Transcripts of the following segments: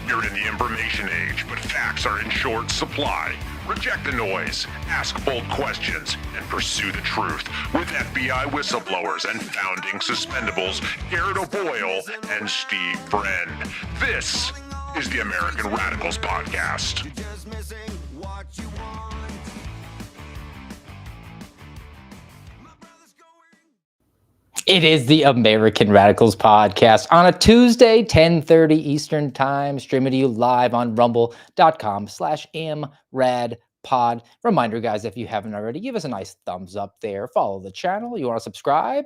We're in the information age, but facts are in short supply. Reject the noise, ask bold questions, and pursue the truth with FBI whistleblowers and founding suspendables Garrett O'Boyle and Steve Friend. This is the American Radicals Podcast. It is the American Radicals Podcast on a Tuesday, 10:30 Eastern Time, streaming to you live on rumble.com/amradpod. Reminder, guys, if you haven't already, give us a nice thumbs up there. Follow the channel. You want to subscribe?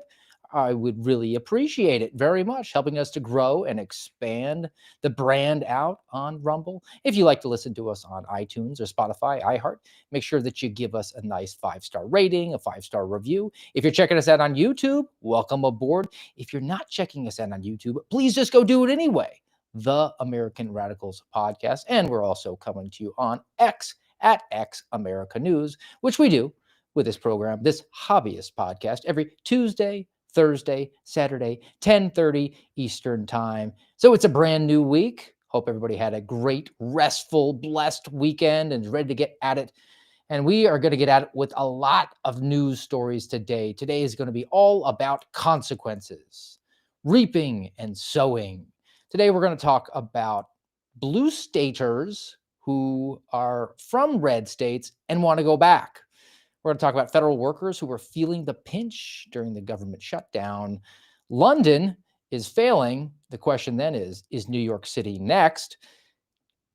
I would really appreciate it very much, helping us to grow and expand the brand out on Rumble. If you like to listen to us on iTunes or Spotify, iHeart, make sure that you give us a nice 5-star rating, a 5-star review. If you're checking us out on YouTube, welcome aboard. If you're not checking us out on YouTube, please just go do it anyway. The American Radicals Podcast. And we're also coming to you on X at X America News, which we do with this program, this hobbyist podcast, every Tuesday, Thursday, Saturday, 10:30 Eastern Time. So it's a brand new week. Hope everybody had a great, restful, blessed weekend and is ready to get at it. And we are going to get at it with a lot of news stories today. Today is going to be all about consequences, reaping and sowing. Today we're going to talk about blue staters who are from red states and want to go back. We're going to talk about federal workers who are feeling the pinch during the government shutdown. London is failing. The question then is New York City next?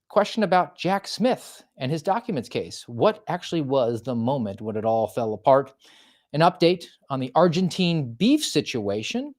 Question about Jack Smith and his documents case. What actually was the moment when it all fell apart? An update on the Argentine beef situation.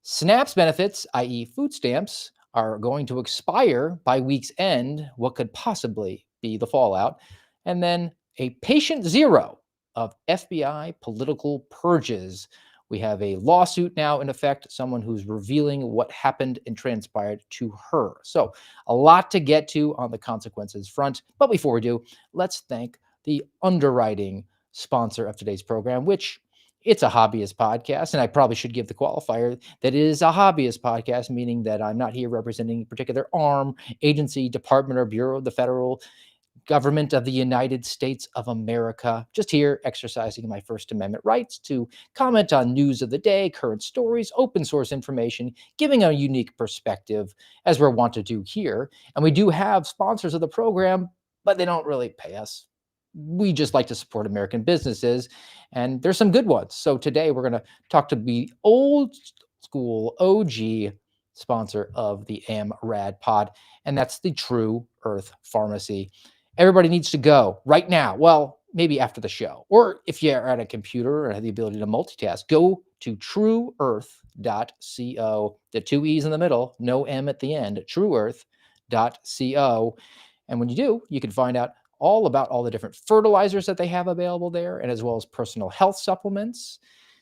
SNAP's benefits, i.e. food stamps, are going to expire by week's end. What could possibly be the fallout? And then a patient zero of FBI political purges. We have a lawsuit now in effect, someone who's revealing what happened and transpired to her. So a lot to get to on the consequences front. But before we do, let's thank the underwriting sponsor of today's program, which it's a hobbyist podcast. And I probably should give the qualifier that it is a hobbyist podcast, meaning that I'm not here representing a particular arm, agency, department, or bureau of the federal government of the United States of America. Just here exercising my First Amendment rights to comment on news of the day, current stories, open source information, giving a unique perspective as we're wont to do here. And we do have sponsors of the program, but they don't really pay us. We just like to support American businesses, and there's some good ones. So today we're going to talk to the old school OG sponsor of the AMRAD pod, and that's the True Earth Pharmacy. Everybody needs to go right now. Well, maybe after the show. Or if you're at a computer or have the ability to multitask, go to trueearth.co. The 2 E's in the middle, no M at the end, trueearth.co. And when you do, you can find out all about all the different fertilizers that they have available there, and as well as personal health supplements.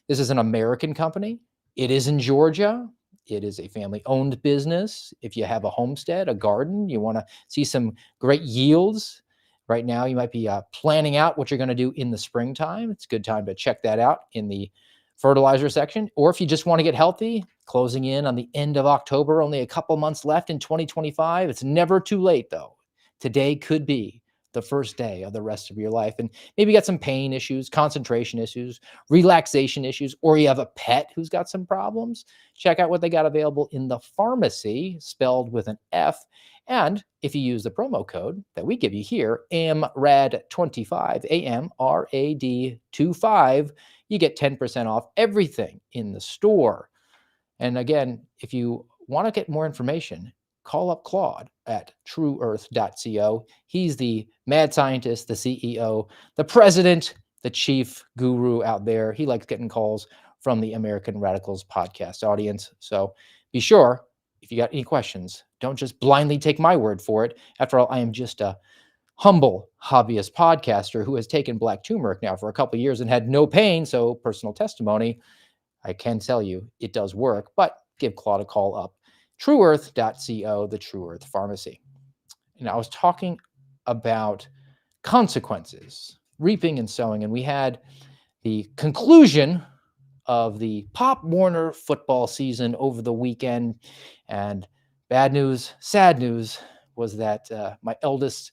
This is an American company. It is in Georgia. It is a family-owned business. If you have a homestead, a garden, you want to see some great yields. Right now, you might be planning out what you're going to do in the springtime. It's a good time to check that out in the fertilizer section. Or if you just want to get healthy, closing in on the end of October, only a couple months left in 2025. It's never too late, though. Today could be the first day of the rest of your life. And maybe you got some pain issues, concentration issues, relaxation issues, or you have a pet who's got some problems. Check out what they got available in the pharmacy, spelled with an F. And if you use the promo code that we give you here, AMRAD25, AMRAD25, you get 10% off everything in the store. And again, if you want to get more information, call up Claude at trueearth.co. He's the mad scientist, the CEO, the president, the chief guru out there. He likes getting calls from the American Radicals podcast audience. So be sure, if you got any questions, don't just blindly take my word for it. After all, I am just a humble hobbyist podcaster who has taken black turmeric now for a couple of years and had no pain. So personal testimony, I can tell you it does work, but give Claude a call up. trueearth.co, the True Earth Pharmacy. And I was talking about consequences, reaping and sowing, and we had the conclusion of the Pop Warner football season over the weekend. And bad news, sad news, was that my eldest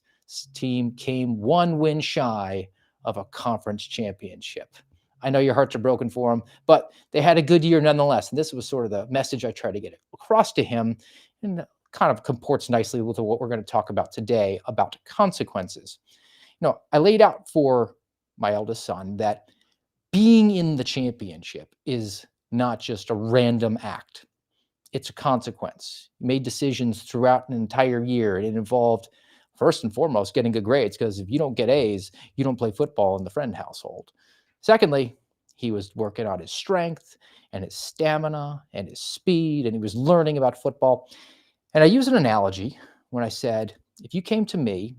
team came one win shy of a conference championship. I know your hearts are broken for him, but they had a good year nonetheless. And this was sort of the message I tried to get across to him, and kind of comports nicely with what we're going to talk about today about consequences. I laid out for my eldest son that being in the championship is not just a random act. It's a consequence. You made decisions throughout an entire year, and it involved, first and foremost, getting good grades, because if you don't get A's, you don't play football in the Friend household. Secondly, he was working on his strength and his stamina and his speed, and he was learning about football. And I use an analogy when I said, if you came to me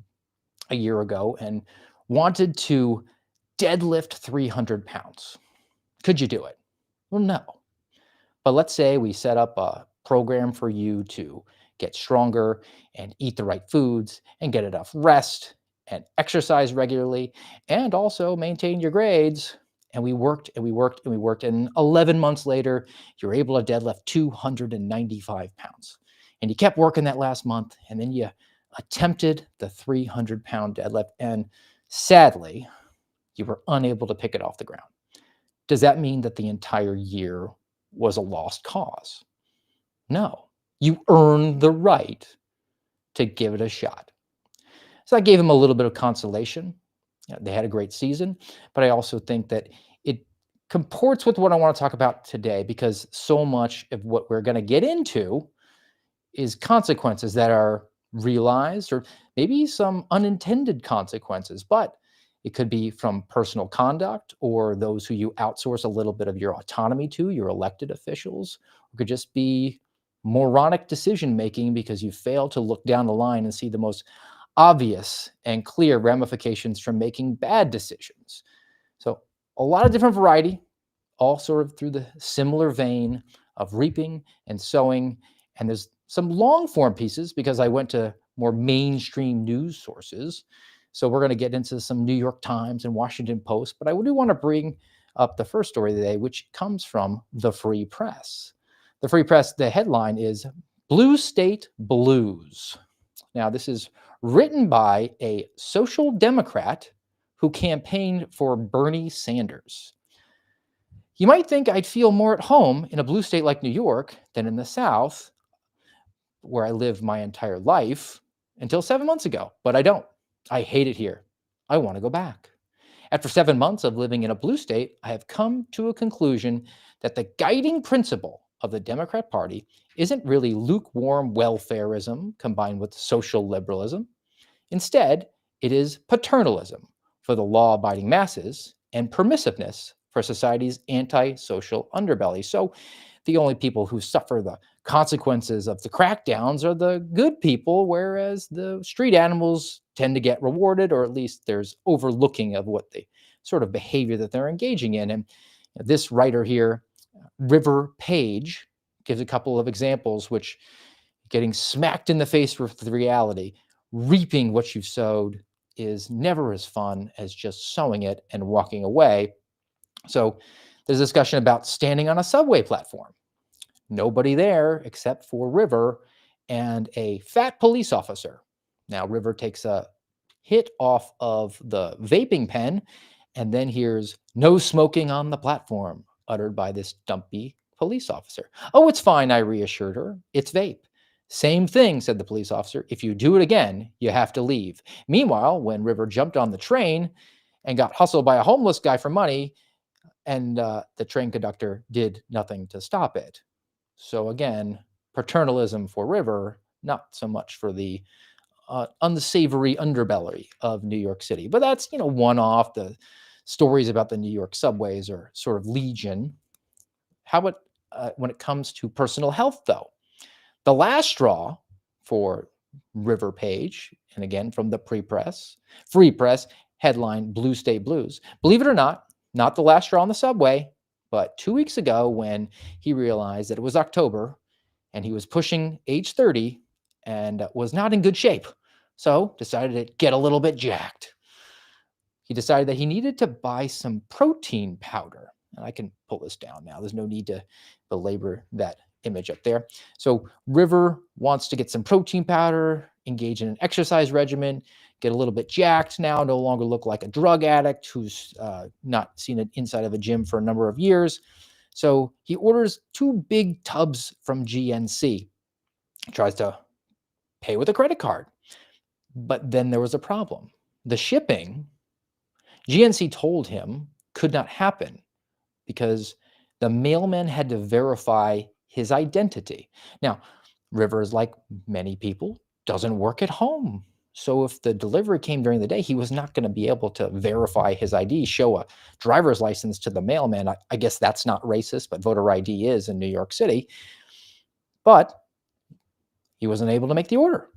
a year ago and wanted to deadlift 300 pounds, could you do it? Well, no. But let's say we set up a program for you to get stronger and eat the right foods and get enough rest and exercise regularly and also maintain your grades. And we worked and we worked and we worked. And 11 months later, you're able to deadlift 295 pounds. And you kept working that last month. And then you attempted the 300-pound deadlift. And sadly, you were unable to pick it off the ground. Does that mean that the entire year was a lost cause? No. You earned the right to give it a shot. So I gave him a little bit of consolation. They had a great season, but I also think that it comports with what I want to talk about today, because so much of what we're going to get into is consequences that are realized, or maybe some unintended consequences, but it could be from personal conduct or those who you outsource a little bit of your autonomy to, your elected officials. It could just be moronic decision making because you fail to look down the line and see the most obvious and clear ramifications from making bad decisions. So a lot of different variety, all sort of through the similar vein of reaping and sowing. And there's some long form pieces because I went to more mainstream news sources. So we're going to get into some New York Times and Washington Post, but I do want to bring up the first story of the day, which comes from the Free Press. The Free Press, the headline is Blue State Blues. Now, this is written by a social democrat who campaigned for Bernie Sanders. You might think I'd feel more at home in a blue state like New York than in the South, where I lived my entire life until 7 months ago, but I don't. I hate it here. I want to go back. After 7 months of living in a blue state, I have come to a conclusion that the guiding principle of the Democrat Party isn't really lukewarm welfarism combined with social liberalism. Instead, it is paternalism for the law-abiding masses and permissiveness for society's anti-social underbelly. So the only people who suffer the consequences of the crackdowns are the good people, whereas the street animals tend to get rewarded, or at least there's overlooking of what the sort of behavior that they're engaging in. And this writer here, River Page, gives a couple of examples which getting smacked in the face with the reality. Reaping what you've sowed is never as fun as just sowing it and walking away. So there's a discussion about standing on a subway platform. Nobody there except for River and a fat police officer. Now, River takes a hit off of the vaping pen and then hears "no smoking on the platform" uttered by this dumpy police officer. "Oh, it's fine," I reassured her. "It's vape." "Same thing," said the police officer. "If you do it again, you have to leave." Meanwhile, when River jumped on the train and got hustled by a homeless guy for money, and the train conductor did nothing to stop it. So again, paternalism for River, not so much for the unsavory underbelly of New York City. But that's, one off. The stories about the New York subways are sort of legion. How about when it comes to personal health, though? The last straw for River Page, and again from the Free Press, headline Blue State Blues. Believe it or not the last straw on the subway, but 2 weeks ago when he realized that it was October and he was pushing age 30 and was not in good shape. So decided to get a little bit jacked. He decided that he needed to buy some protein powder. And I can pull this down now. There's no need to belabor that image up there. So River wants to get some protein powder, engage in an exercise regimen, get a little bit jacked now, no longer look like a drug addict who's not seen it inside of a gym for a number of years. So he orders 2 big tubs from GNC, tries to pay with a credit card. But then there was a problem. The shipping, GNC told him, could not happen because the mailman had to verify his identity. Now, River is like many people, doesn't work at home. So if the delivery came during the day, he was not going to be able to verify his ID, show a driver's license to the mailman. I guess that's not racist, but voter ID is in New York City. But he wasn't able to make the order.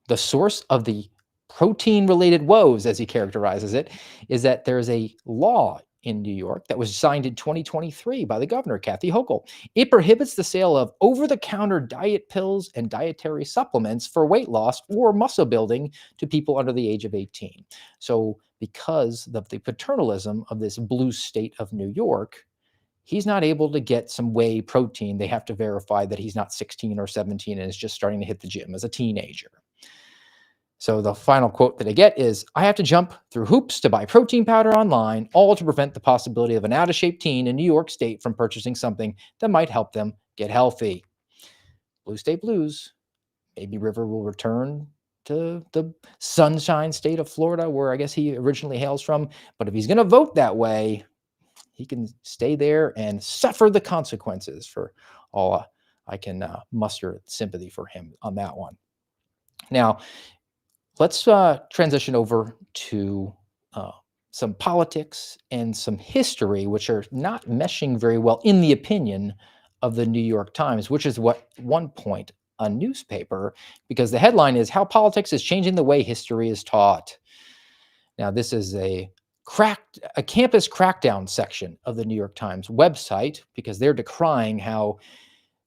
The source of the protein-related woes, as he characterizes it, is that there's a law in New York that was signed in 2023 by the governor, Kathy Hochul. It prohibits the sale of over-the-counter diet pills and dietary supplements for weight loss or muscle building to people under the age of 18. So because of the paternalism of this blue state of New York, he's not able to get some whey protein. They have to verify that he's not 16 or 17 and is just starting to hit the gym as a teenager. So the final quote that I get is, "I have to jump through hoops to buy protein powder online, all to prevent the possibility of an out-of-shape teen in New York State from purchasing something that might help them get healthy." Blue State Blues. Maybe River will return to the sunshine state of Florida, where I guess he originally hails from. But if he's going to vote that way, he can stay there and suffer the consequences. For all I can muster sympathy for him on that one. Now, let's transition over to some politics and some history, which are not meshing very well, in the opinion of the New York Times, which is what at one point a newspaper, because the headline is "How Politics is Changing the Way History is Taught." Now, this is a campus crackdown section of the New York Times website, because they're decrying how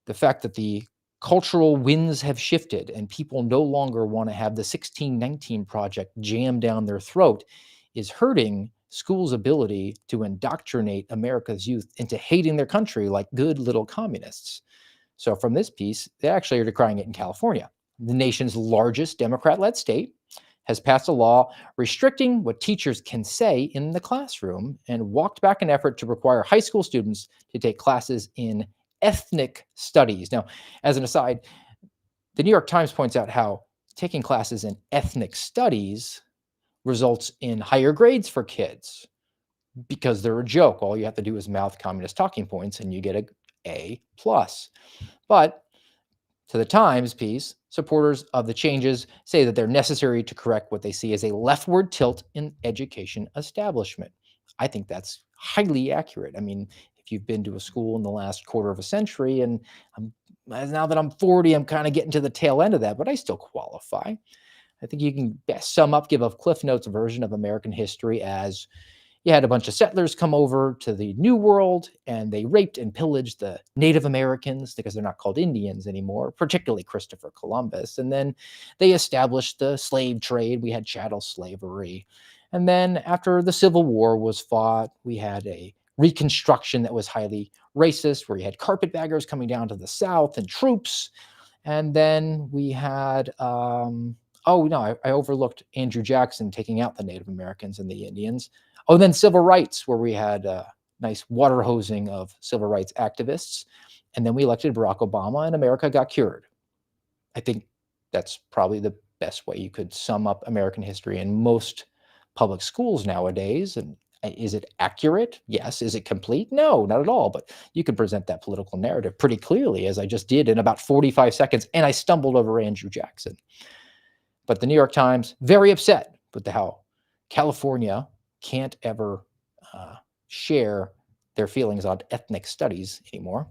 the fact that the cultural winds have shifted and people no longer want to have the 1619 Project jammed down their throat is hurting schools' ability to indoctrinate America's youth into hating their country like good little communists. So from this piece, they actually are decrying it in California. The nation's largest Democrat-led state has passed a law restricting what teachers can say in the classroom and walked back an effort to require high school students to take classes in ethnic studies. Now, as an aside, the New York Times points out how taking classes in ethnic studies results in higher grades for kids because they're a joke. All you have to do is mouth communist talking points and you get an A+. But to the Times piece, supporters of the changes say that they're necessary to correct what they see as a leftward tilt in education establishment. I think that's highly accurate. I mean, if you've been to a school in the last quarter of a century, and now that I'm 40, I'm kind of getting to the tail end of that, but I still qualify. I think you can best sum up, give a Cliff Notes version of American history as you had a bunch of settlers come over to the New World, and they raped and pillaged the Native Americans because they're not called Indians anymore, particularly Christopher Columbus. And then they established the slave trade. We had chattel slavery. And then after the Civil War was fought, we had a Reconstruction that was highly racist, where you had carpetbaggers coming down to the South and troops. And then we had, I overlooked Andrew Jackson taking out the Native Americans and the Indians. Oh, then civil rights, where we had a nice water hosing of civil rights activists. And then we elected Barack Obama and America got cured. I think that's probably the best way you could sum up American history in most public schools nowadays. And is it accurate? Yes. Is it complete? No, not at all. But you can present that political narrative pretty clearly, as I just did in about 45 seconds. And I stumbled over Andrew Jackson. But the New York Times, very upset with how California can't ever share their feelings on ethnic studies anymore.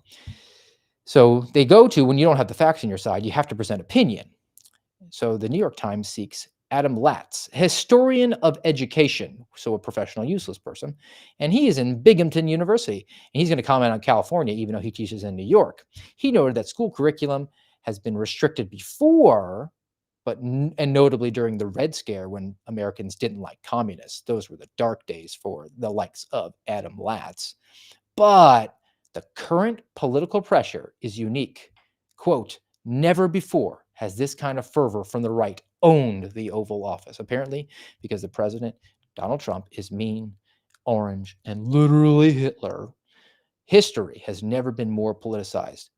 So they go to, when you don't have the facts on your side, you have to present opinion. So the New York Times seeks Adam Latz, historian of education, so a professional useless person, and he is in Binghamton University, and he's going to comment on California, even though he teaches in New York. He noted that school curriculum has been restricted before, and notably during the Red Scare, when Americans didn't like communists. Those were the dark days for the likes of Adam Latz. But The current political pressure is unique. Quote, never before has this kind of fervor from the right owned the Oval Office. Apparently, because the president, Donald Trump, is mean, orange, and literally Hitler. History has never been more politicized.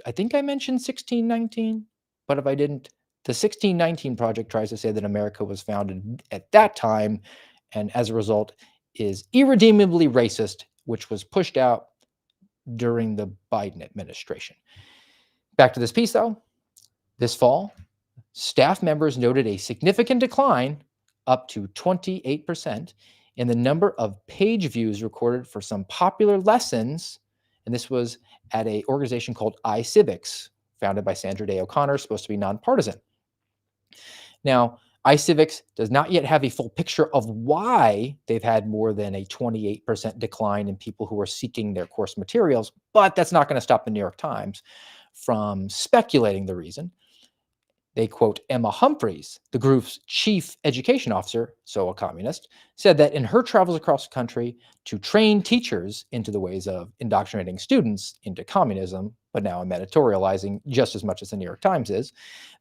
I think I mentioned 1619, but if I didn't, the 1619 Project tries to say that America was founded at that time and as a result is irredeemably racist, which was pushed out during the Biden administration. Back to this piece, though. This fall, staff members noted a significant decline, up to 28%, in the number of page views recorded for some popular lessons. And this was at an organization called iCivics, founded by Sandra Day O'Connor, supposed to be nonpartisan. Now, iCivics does not yet have a full picture of why they've had more than a 28% decline in people who are seeking their course materials, but that's not going to stop the New York Times from speculating the reason. They quote Emma Humphreys, the group's chief education officer, so a communist, said that in her travels across the country to train teachers into the ways of indoctrinating students into communism, but now I'm editorializing just as much as the New York Times is,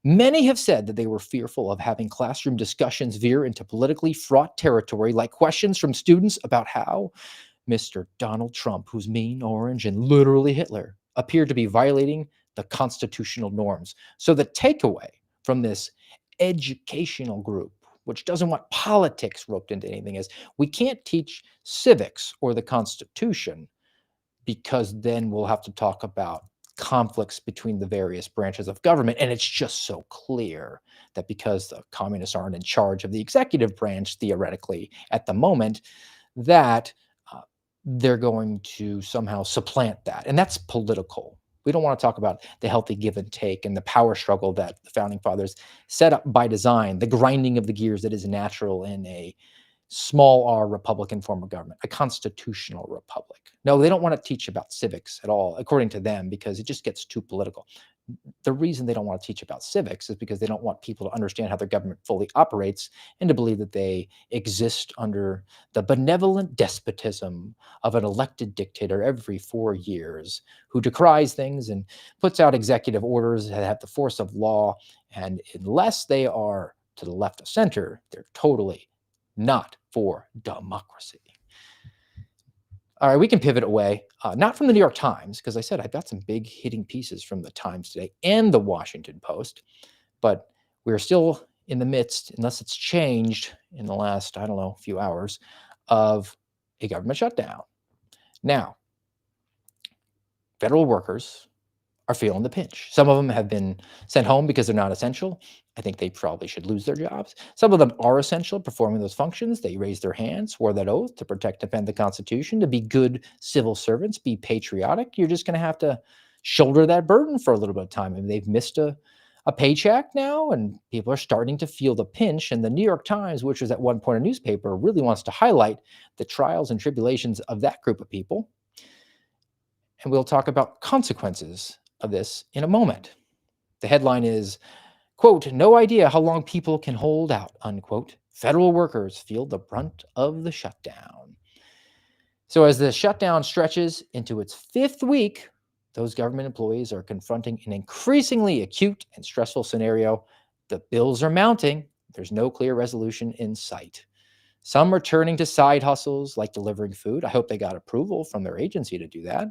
many have said that they were fearful of having classroom discussions veer into politically fraught territory, like questions from students about how Mr. Donald Trump, who's mean, orange, and literally Hitler, appeared to be violating the constitutional norms. So the takeaway from this educational group, which doesn't want politics roped into anything, is we can't teach civics or the Constitution because then we'll have to talk about conflicts between the various branches of government. And it's just so clear that because the communists aren't in charge of the executive branch, theoretically, at the moment, that they're going to somehow supplant that. And that's political. We don't want to talk about the healthy give and take and the power struggle that the founding fathers set up by design, the grinding of the gears that is natural in a small r Republican form of government, a constitutional republic. No, they don't want to teach about civics at all, according to them, because it just gets too political. The reason they don't want to teach about civics is because they don't want people to understand how their government fully operates and to believe that they exist under the benevolent despotism of an elected dictator every 4 years who decries things and puts out executive orders that have the force of law. And unless they are to the left of center, they're totally not for democracy. All right, we can pivot away, not from the New York Times, because I said I've got some big hitting pieces from the Times today and the Washington Post, but we're still in the midst, unless it's changed in the last, I don't know, few hours, of a government shutdown. Now, federal workers are feeling the pinch. Some of them have been sent home because they're not essential. I think they probably should lose their jobs. Some of them are essential, performing those functions. They raised their hands, swore that oath to protect, defend the Constitution, to be good civil servants, be patriotic. You're just going to have to shoulder that burden for a little bit of time. And they've missed a paycheck now, and people are starting to feel the pinch. And the New York Times, which was at one point a newspaper, really wants to highlight the trials and tribulations of that group of people. And we'll talk about consequences of this in a moment. The headline is, quote, no idea how long people can hold out, unquote. Federal workers feel the brunt of the shutdown. So as the shutdown stretches into its 5th week, those government employees are confronting an increasingly acute and stressful scenario. The bills are mounting. There's no clear resolution in sight. Some are turning to side hustles like delivering food. I hope they got approval from their agency to do that.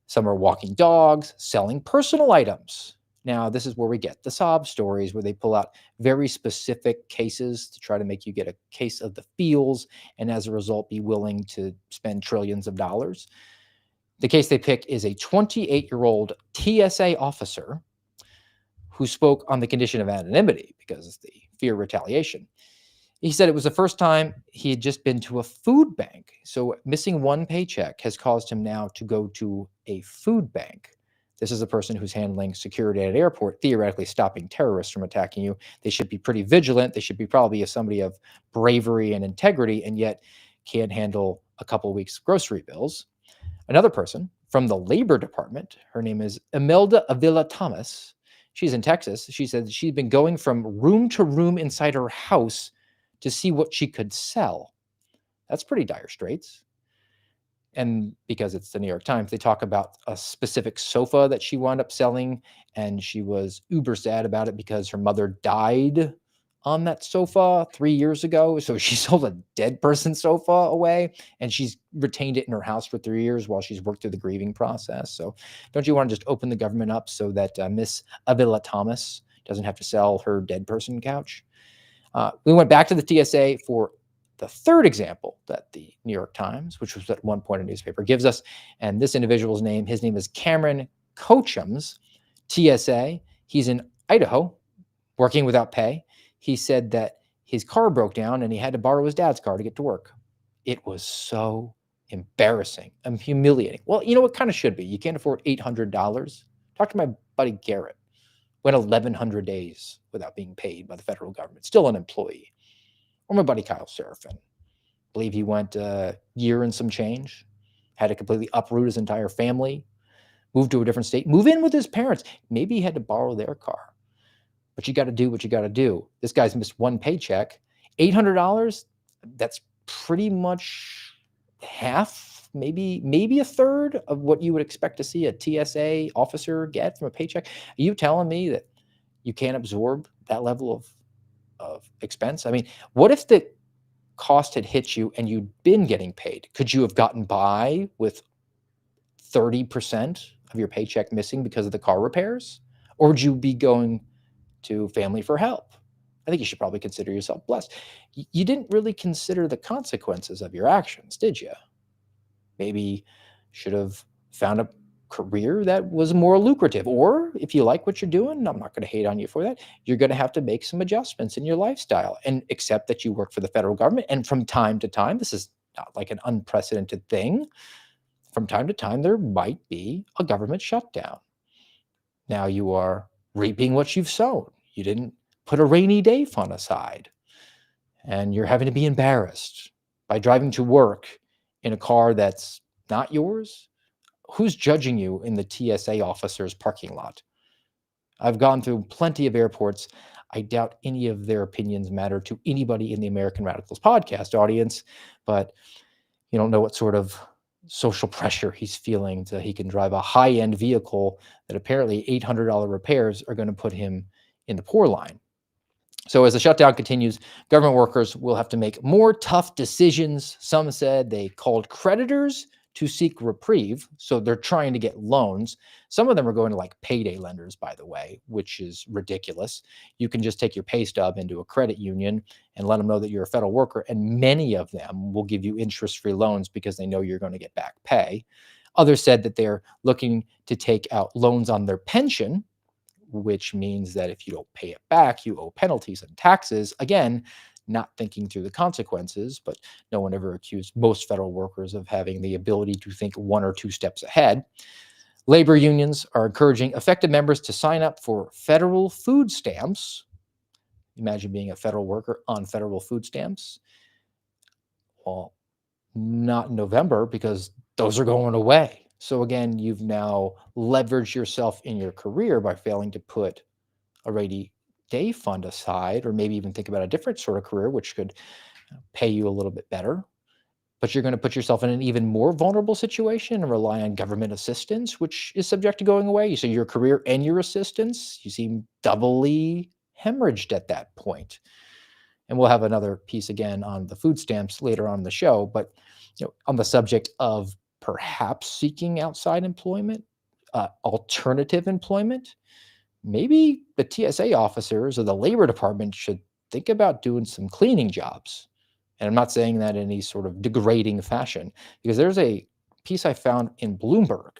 Some are walking dogs, selling personal items. Now, this is where we get the sob stories, where they pull out very specific cases to try to make you get a case of the feels, and as a result, be willing to spend trillions of dollars. The case they pick is a 28-year-old TSA officer who spoke on the condition of anonymity because of the fear of retaliation. He said it was the first time he had just been to a food bank. So missing one paycheck has caused him now to go to a food bank. This is a person who's handling security at an airport, theoretically stopping terrorists from attacking you. They should be pretty vigilant. They should be probably somebody of bravery and integrity, and yet can't handle a couple of weeks' grocery bills. Another person from the Labor Department, her name is Imelda Avila Thomas. She's in Texas. She said she'd been going from room to room inside her house to see what she could sell. That's pretty dire straits. And because it's the New York Times, they talk about a specific sofa that she wound up selling, and she was uber sad about it because her mother died on that sofa 3 years ago. So she sold a dead person sofa away, and she's retained it in her house for 3 years while she's worked through the grieving process. So don't you want to just open the government up so that Miss Avila Thomas doesn't have to sell her dead person couch? We went back to the TSA for the third example that the New York Times, which was at one point a newspaper, gives us. And this individual's name, his name is Cameron Cochums, TSA. He's in Idaho, working without pay. He said that his car broke down and he had to borrow his dad's car to get to work. It was so embarrassing and humiliating. Well, you know, it kind of should be. You can't afford $800. Talk to my buddy Garrett. Went 1,100 days without being paid by the federal government, still an employee. Or my buddy Kyle Seraphin. Believe he went a year and some change, had to completely uproot his entire family, move to a different state, move in with his parents. Maybe he had to borrow their car. But you got to do what you got to do. This guy's missed one paycheck. $800, that's pretty much half, maybe a third of what you would expect to see a TSA officer get from a paycheck. Are you telling me that you can't absorb that level of expense? I mean, what if the cost had hit you and you'd been getting paid? Could you have gotten by with 30% of your paycheck missing because of the car repairs? Or would you be going to Family for Help? I think you should probably consider yourself blessed. You didn't really consider the consequences of your actions, did you? Maybe should have found a career that was more lucrative. Or if you like what you're doing, I'm not going to hate on you for that, you're going to have to make some adjustments in your lifestyle and accept that you work for the federal government. And from time to time, this is not like an unprecedented thing. From time to time, there might be a government shutdown. Now you are reaping what you've sown. You didn't put a rainy day fund aside, and you're having to be embarrassed by driving to work in a car that's not yours. Who's judging you in the TSA officer's parking lot? I've gone through plenty of airports. I doubt any of their opinions matter to anybody in the American Radicals podcast audience, but you don't know what sort of social pressure he's feeling so he can drive a high-end vehicle that apparently $800 repairs are going to put him in the poor line. So as the shutdown continues, government workers will have to make more tough decisions. Some said they called creditors to seek reprieve. So they're trying to get loans. Some of them are going to like payday lenders, by the way, which is ridiculous. You can just take your pay stub into a credit union and let them know that you're a federal worker. And many of them will give you interest-free loans because they know you're going to get back pay. Others said that they're looking to take out loans on their pension, which means that if you don't pay it back, you owe penalties and taxes. Again, not thinking through the consequences, but no one ever accused most federal workers of having the ability to think one or two steps ahead. Labor unions are encouraging affected members to sign up for federal food stamps. Imagine being a federal worker on federal food stamps. Well, not in November because those are going away. So again, you've now leveraged yourself in your career by failing to put a rainy day fund aside, or maybe even think about a different sort of career, which could pay you a little bit better. But you're going to put yourself in an even more vulnerable situation and rely on government assistance, which is subject to going away. So your career and your assistance, you seem doubly hemorrhaged at that point. And we'll have another piece again on the food stamps later on in the show. But on the subject of perhaps seeking outside employment, alternative employment, maybe the TSA officers or the Labor Department should think about doing some cleaning jobs. And I'm not saying that in any sort of degrading fashion, because there's a piece I found in Bloomberg.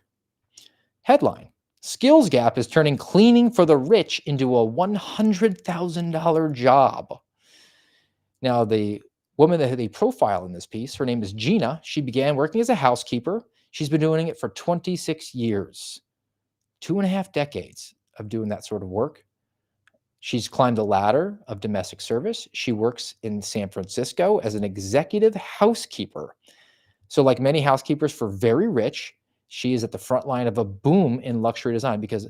Headline: Skills gap is turning cleaning for the rich into a $100,000 job. Now, the woman that they profile in this piece, her name is Gina. She began working as a housekeeper. She's been doing it for 26 years, 2.5 decades of doing that sort of work. She's climbed the ladder of domestic service. She works in San Francisco as an executive housekeeper. So like many housekeepers for very rich, she is at the front line of a boom in luxury design, because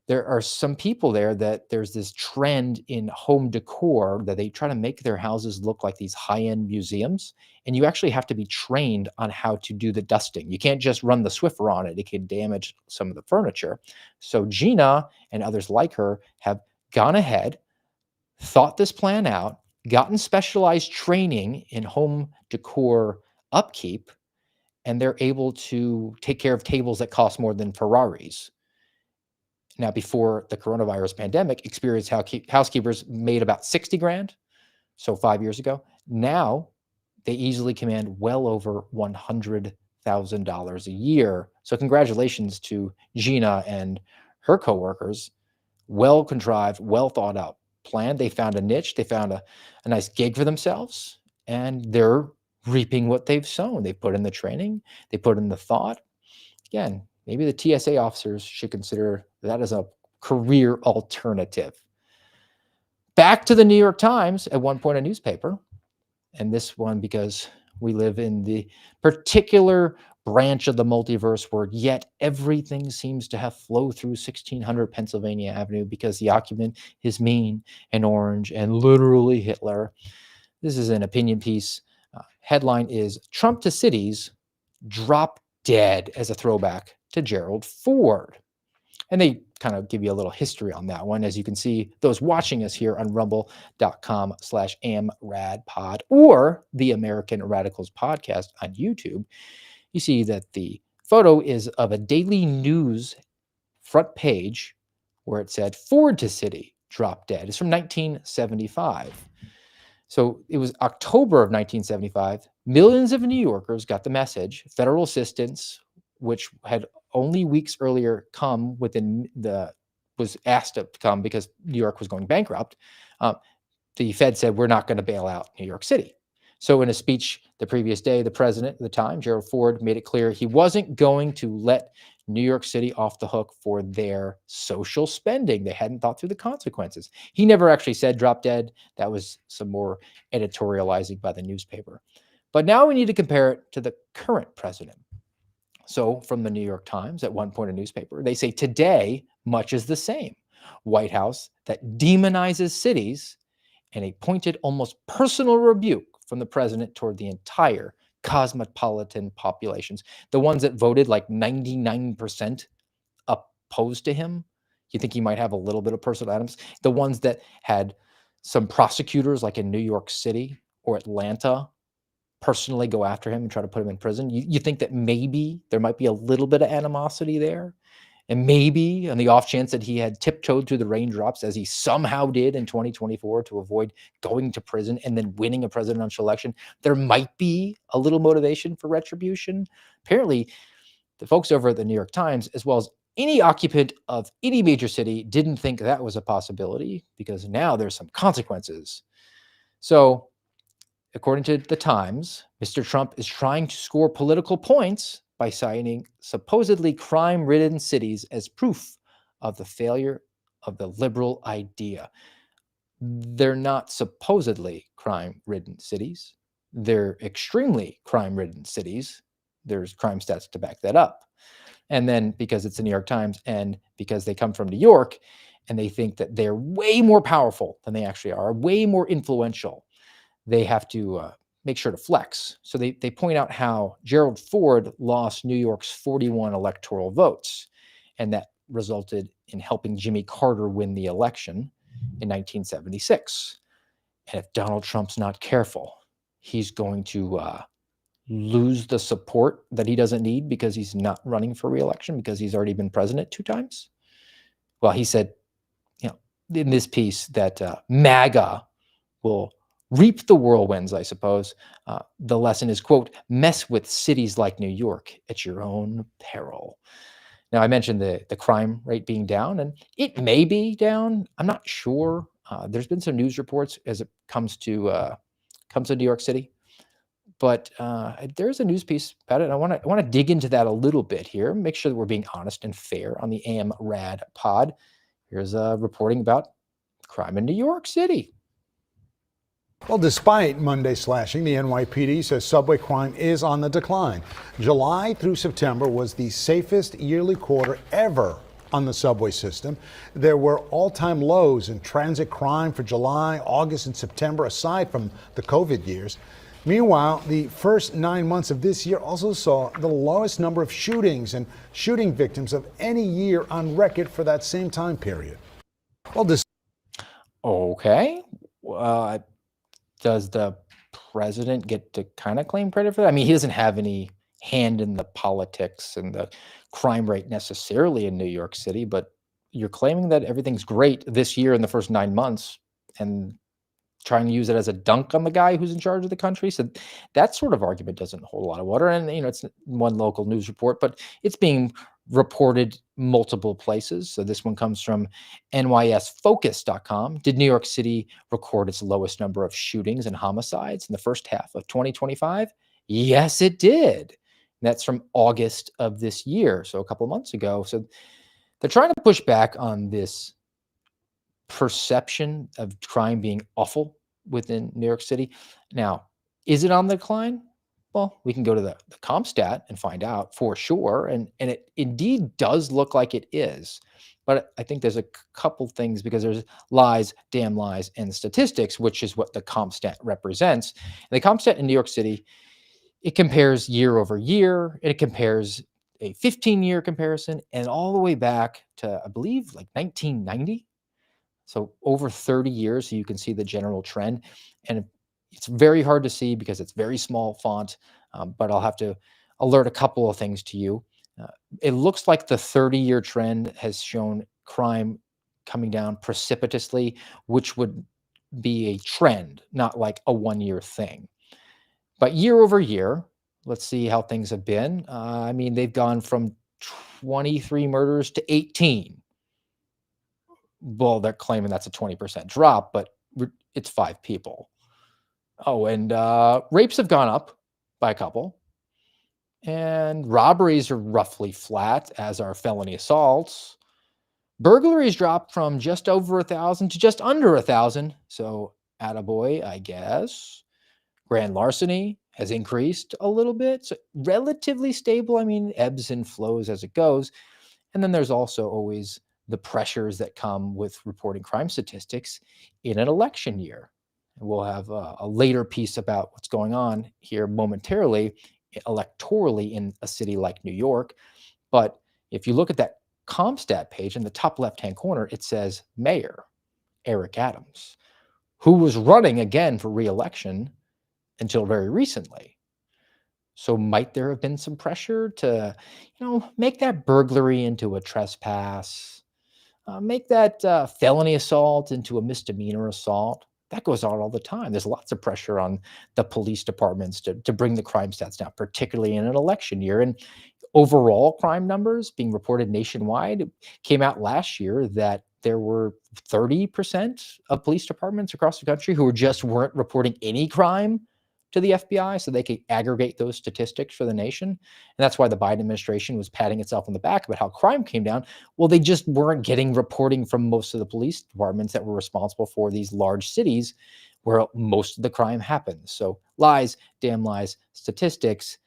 there are some people there that there's this trend in home decor that they try to make their houses look like these high-end museums, and you actually have to be trained on how to do the dusting. You can't just run the Swiffer on it. It can damage some of the furniture. So Gina and others like her have gone ahead, thought this plan out, gotten specialized training in home decor upkeep, and they're able to take care of tables that cost more than Ferraris. Now, before the coronavirus pandemic, experienced housekeepers made about 60 grand. So 5 years ago. Now they easily command well over $100,000 a year. So congratulations to Gina and her coworkers. Well contrived, well thought out plan. They found a niche. They found a nice gig for themselves, and they're reaping what they've sown. They put in the training. They put in the thought. Again, maybe the TSA officers should consider that as a career alternative. Back to the New York Times, at one point a newspaper, and this one because we live in the particular branch of the multiverse where yet everything seems to have flow through 1600 Pennsylvania Avenue because the occupant is mean and orange and literally Hitler. This is an opinion piece. Headline is Trump to cities drop dead as a throwback to Gerald Ford. And they kind of give you a little history on that one. As you can see, those watching us here on rumble.com/amradpod or the American Radicals podcast on YouTube, you see that the photo is of a Daily News front page where it said Ford to city drop dead. It's from 1975. So it was October of 1975. Millions of New Yorkers got the message. Federal assistance, which had only weeks earlier come was asked to come because New York was going bankrupt. The Fed said, we're not going to bail out New York City. So in a speech the previous day, the president at the time, Gerald Ford, made it clear he wasn't going to let New York City off the hook for their social spending. They hadn't thought through the consequences. He never actually said drop dead. That was some more editorializing by the newspaper. But now we need to compare it to the current president. So from the New York Times, at one point a newspaper, they say today, much is the same. White House that demonizes cities and a pointed, almost personal rebuke from the president toward the entire cosmopolitan populations. The ones that voted like 99% opposed to him. You think he might have a little bit of personal animus? The ones that had some prosecutors like in New York City or Atlanta personally go after him and try to put him in prison. You think that maybe there might be a little bit of animosity there? And maybe on the off chance that he had tiptoed through the raindrops as he somehow did in 2024 to avoid going to prison and then winning a presidential election, there might be a little motivation for retribution. Apparently, the folks over at the New York Times, as well as any occupant of any major city, didn't think that was a possibility because now there's some consequences. So, according to the Times, Mr. Trump is trying to score political points by citing supposedly crime-ridden cities as proof of the failure of the liberal idea. They're not supposedly crime-ridden cities. They're extremely crime-ridden cities. There's crime stats to back that up. And then because it's the New York Times and because they come from New York and they think that they're way more powerful than they actually are, way more influential, they have to make sure to flex. So they point out how Gerald Ford lost New York's 41 electoral votes, and that resulted in helping Jimmy Carter win the election in 1976. And if Donald Trump's not careful, he's going to lose the support that he doesn't need because he's not running for re-election because he's already been president 2 times. Well, he said, in this piece that MAGA will reap the whirlwinds, I suppose. The lesson is, quote, mess with cities like New York at your own peril. Now, I mentioned the crime rate being down, and it may be down. I'm not sure. There's been some news reports as it comes to New York City, but there's a news piece about it. And I want to dig into that a little bit here. Make sure that we're being honest and fair on the AMRAD pod. Here's reporting about crime in New York City. Well, despite Monday's slashing, the NYPD says subway crime is on the decline. July through September was the safest yearly quarter ever on the subway system. There were all-time lows in transit crime for July, August, and September, aside from the COVID years. Meanwhile, the first 9 months of this year also saw the lowest number of shootings and shooting victims of any year on record for that same time period. Well, this Okay. Does the president get to kind of claim credit for that? I mean, he doesn't have any hand in the politics and the crime rate necessarily in New York City, but you're claiming that everything's great this year in the first 9 months and trying to use it as a dunk on the guy who's in charge of the country. So that sort of argument doesn't hold a lot of water. And, it's one local news report, but it's being reported multiple places. So this one comes from NYSFocus.com. Did New York City record its lowest number of shootings and homicides in the first half of 2025? Yes, it did. And that's from August of this year, so a couple of months ago. So they're trying to push back on this perception of crime being awful within New York City. Now, is it on the decline? Well, we can go to the CompStat and find out for sure. And it indeed does look like it is. But I think there's a couple things, because there's lies, damn lies, and statistics, which is what the CompStat represents. And the CompStat in New York City, it compares year over year. It compares a 15-year comparison and all the way back to, I believe, like 1990. So over 30 years, so you can see the general trend. And it's very hard to see because it's very small font, but I'll have to alert a couple of things to you. It looks like the 30-year trend has shown crime coming down precipitously, which would be a trend, not like a one-year thing. But year over year, let's see how things have been. I mean, they've gone from 23 murders to 18. Well, they're claiming that's a 20% drop, but it's 5 people. Oh, and rapes have gone up by a couple. And robberies are roughly flat, as are felony assaults. Burglaries dropped from just over 1,000 to just under 1,000. So, attaboy, I guess. Grand larceny has increased a little bit. So relatively stable. I mean, ebbs and flows as it goes. And then there's also always the pressures that come with reporting crime statistics in an election year. And we'll have a later piece about what's going on here momentarily, electorally in a city like New York. But if you look at that CompStat page in the top left-hand corner, it says Mayor Eric Adams, who was running again for re-election until very recently. So might there have been some pressure to, make that burglary into a trespass, make that felony assault into a misdemeanor assault? That goes on all the time. There's lots of pressure on the police departments to bring the crime stats down, particularly in an election year. And overall crime numbers being reported nationwide, it came out last year that there were 30% of police departments across the country who weren't reporting any crime to the FBI, so they could aggregate those statistics for the nation. And that's why the Biden administration was patting itself on the back about how crime came down. Well, they just weren't getting reporting from most of the police departments that were responsible for these large cities where most of the crime happens. So lies, damn lies, statistics.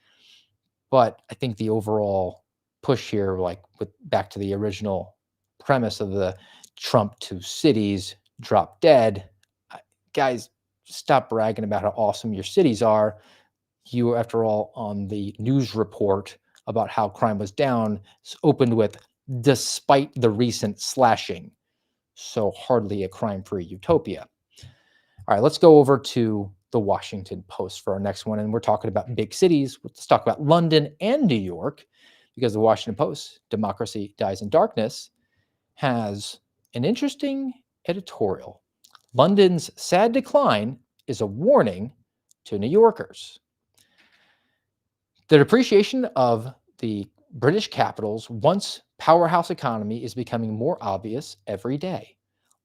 But I think the overall push here, back to the original premise of the Trump to cities drop dead, guys, stop bragging about how awesome your cities are. You, after all, on the news report about how crime was down, opened with, despite the recent slashing. So hardly a crime-free utopia. All right, let's go over to the Washington Post for our next one. And we're talking about big cities. Let's talk about London and New York, because the Washington Post, Democracy Dies in Darkness, has an interesting editorial. London's sad decline is a warning to New Yorkers. The depreciation of the British capital's once powerhouse economy is becoming more obvious every day.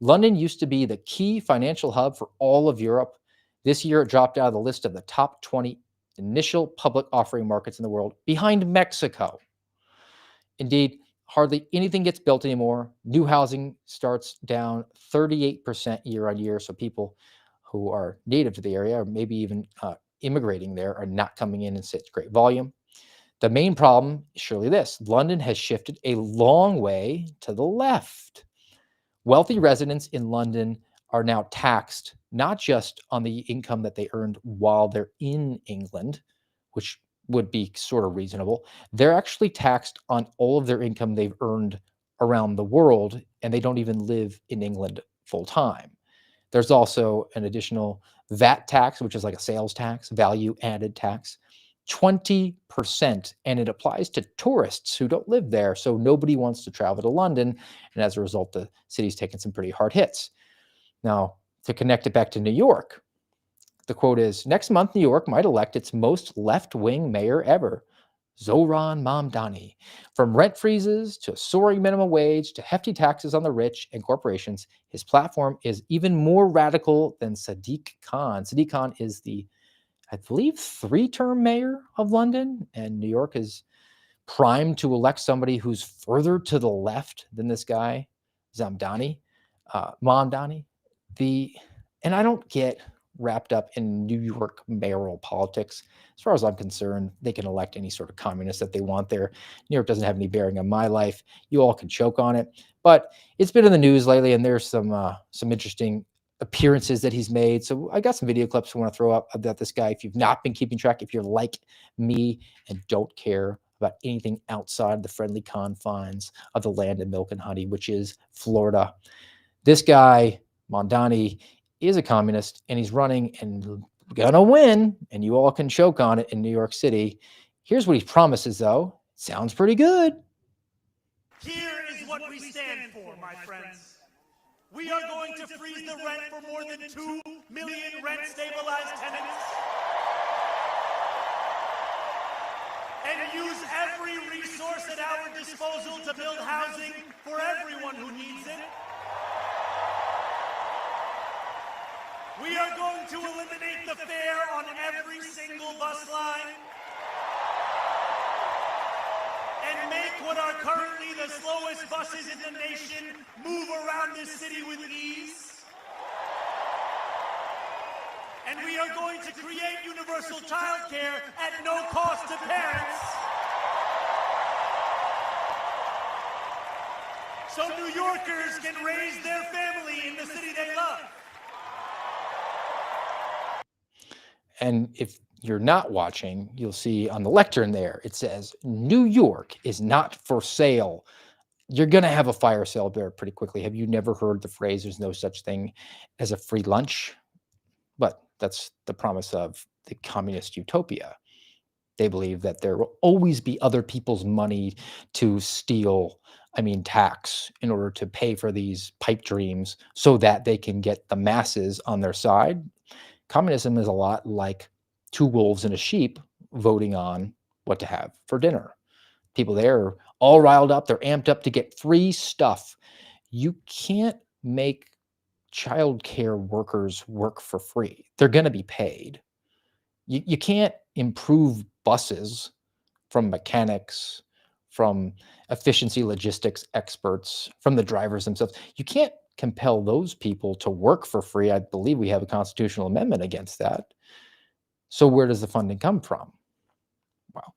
London used to be the key financial hub for all of Europe. This year, it dropped out of the list of the top 20 initial public offering markets in the world, behind Mexico. Indeed, hardly anything gets built anymore. New housing starts down 38% year on year. So people who are native to the area, or maybe even immigrating there, are not coming in such great volume. The main problem is surely this: London has shifted a long way to the left. Wealthy residents in London are now taxed not just on the income that they earned while they're in England, which would be sort of reasonable. They're actually taxed on all of their income they've earned around the world, and they don't even live in England full time. There's also an additional VAT tax, which is like a sales tax, value added tax, 20%. And it applies to tourists who don't live there. So nobody wants to travel to London. And as a result, the city's taken some pretty hard hits. Now, to connect it back to New York, the quote is, next month, New York might elect its most left-wing mayor ever, Zohran Mamdani. From rent freezes to soaring minimum wage to hefty taxes on the rich and corporations, his platform is even more radical than Sadiq Khan. Sadiq Khan is the, I believe, 3-term mayor of London, and New York is primed to elect somebody who's further to the left than this guy, Mamdani. And I don't get wrapped up in New York mayoral politics. As far as I'm concerned, they can elect any sort of communist that they want there. New York doesn't have any bearing on my life. You all can choke on it, but it's been in the news lately, and there's some interesting appearances that he's made. So I got some video clips I want to throw up about this guy. If you've not been keeping track, if you're like me and don't care about anything outside the friendly confines of the land of milk and honey, which is Florida, this guy, Mamdani, is a communist, and he's running and gonna win, and you all can choke on it in New York City. Here's what he promises, though. Sounds pretty good. Here is what we stand for, my friends. We are going to freeze the rent for more than 2 million rent-stabilized tenants and use every resource at our disposal to build housing for everyone who needs it. We are going to eliminate the fare on every single bus line and make what are currently the slowest buses in the nation move around this city with ease. And we are going to create universal childcare at no cost to parents, so New Yorkers can raise their family in the city they love. And if you're not watching, you'll see on the lectern there, it says, New York is not for sale. You're going to have a fire sale there pretty quickly. Have you never heard the phrase, there's no such thing as a free lunch? But that's the promise of the communist utopia. They believe that there will always be other people's money to steal, tax, in order to pay for these pipe dreams so that they can get the masses on their side. Communism is a lot like 2 wolves and a sheep voting on what to have for dinner. People there are all riled up. They're amped up to get free stuff. You can't make childcare workers work for free. They're going to be paid. You can't improve buses from mechanics, from efficiency logistics experts, from the drivers themselves. You can't compel those people to work for free. I believe we have a constitutional amendment against that. So where does the funding come from? Well,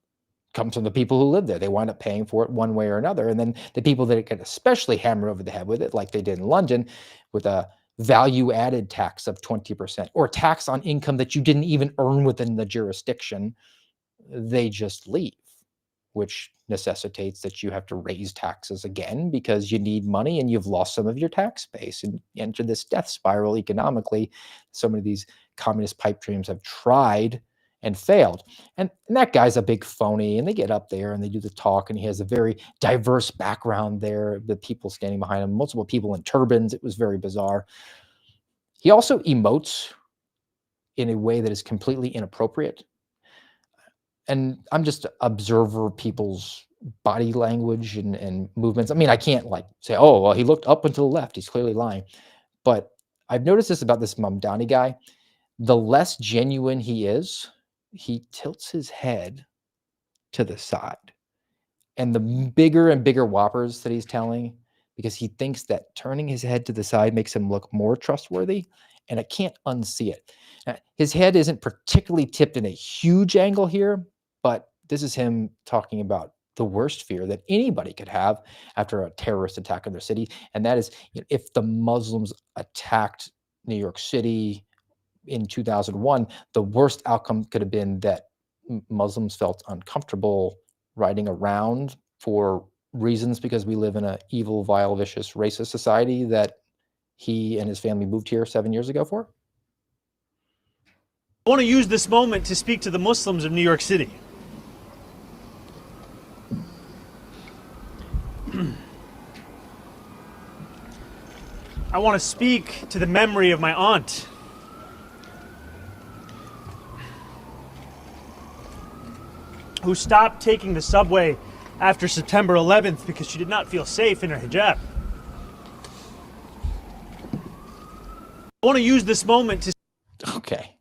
it comes from the people who live there. They wind up paying for it one way or another. And then the people that get especially hammered over the head with it, like they did in London, with a value-added tax of 20% or tax on income that you didn't even earn within the jurisdiction, they just leave, which necessitates that you have to raise taxes again because you need money and you've lost some of your tax base and enter this death spiral economically. So many of these communist pipe dreams have tried and failed. And that guy's a big phony, and they get up there and they do the talk, and he has a very diverse background there, the people standing behind him, multiple people in turbans. It was very bizarre. He also emotes in a way that is completely inappropriate. And I'm just an observer of people's body language and movements. I can't say, oh, well, he looked up and to the left. He's clearly lying. But I've noticed this about this Mamdani guy. The less genuine he is, he tilts his head to the side. And the bigger and bigger whoppers that he's telling, because he thinks that turning his head to the side makes him look more trustworthy. And I can't unsee it. Now, his head isn't particularly tipped in a huge angle here, but this is him talking about the worst fear that anybody could have after a terrorist attack in their city, and that is, if the Muslims attacked New York City in 2001, the worst outcome could have been that Muslims felt uncomfortable riding around for reasons because we live in an evil, vile, vicious, racist society that he and his family moved here 7 years ago for. I want to use this moment to speak to the Muslims of New York City. I want to speak to the memory of my aunt. Who stopped taking the subway after September 11th because she did not feel safe in her hijab. I want to use this moment to... Okay.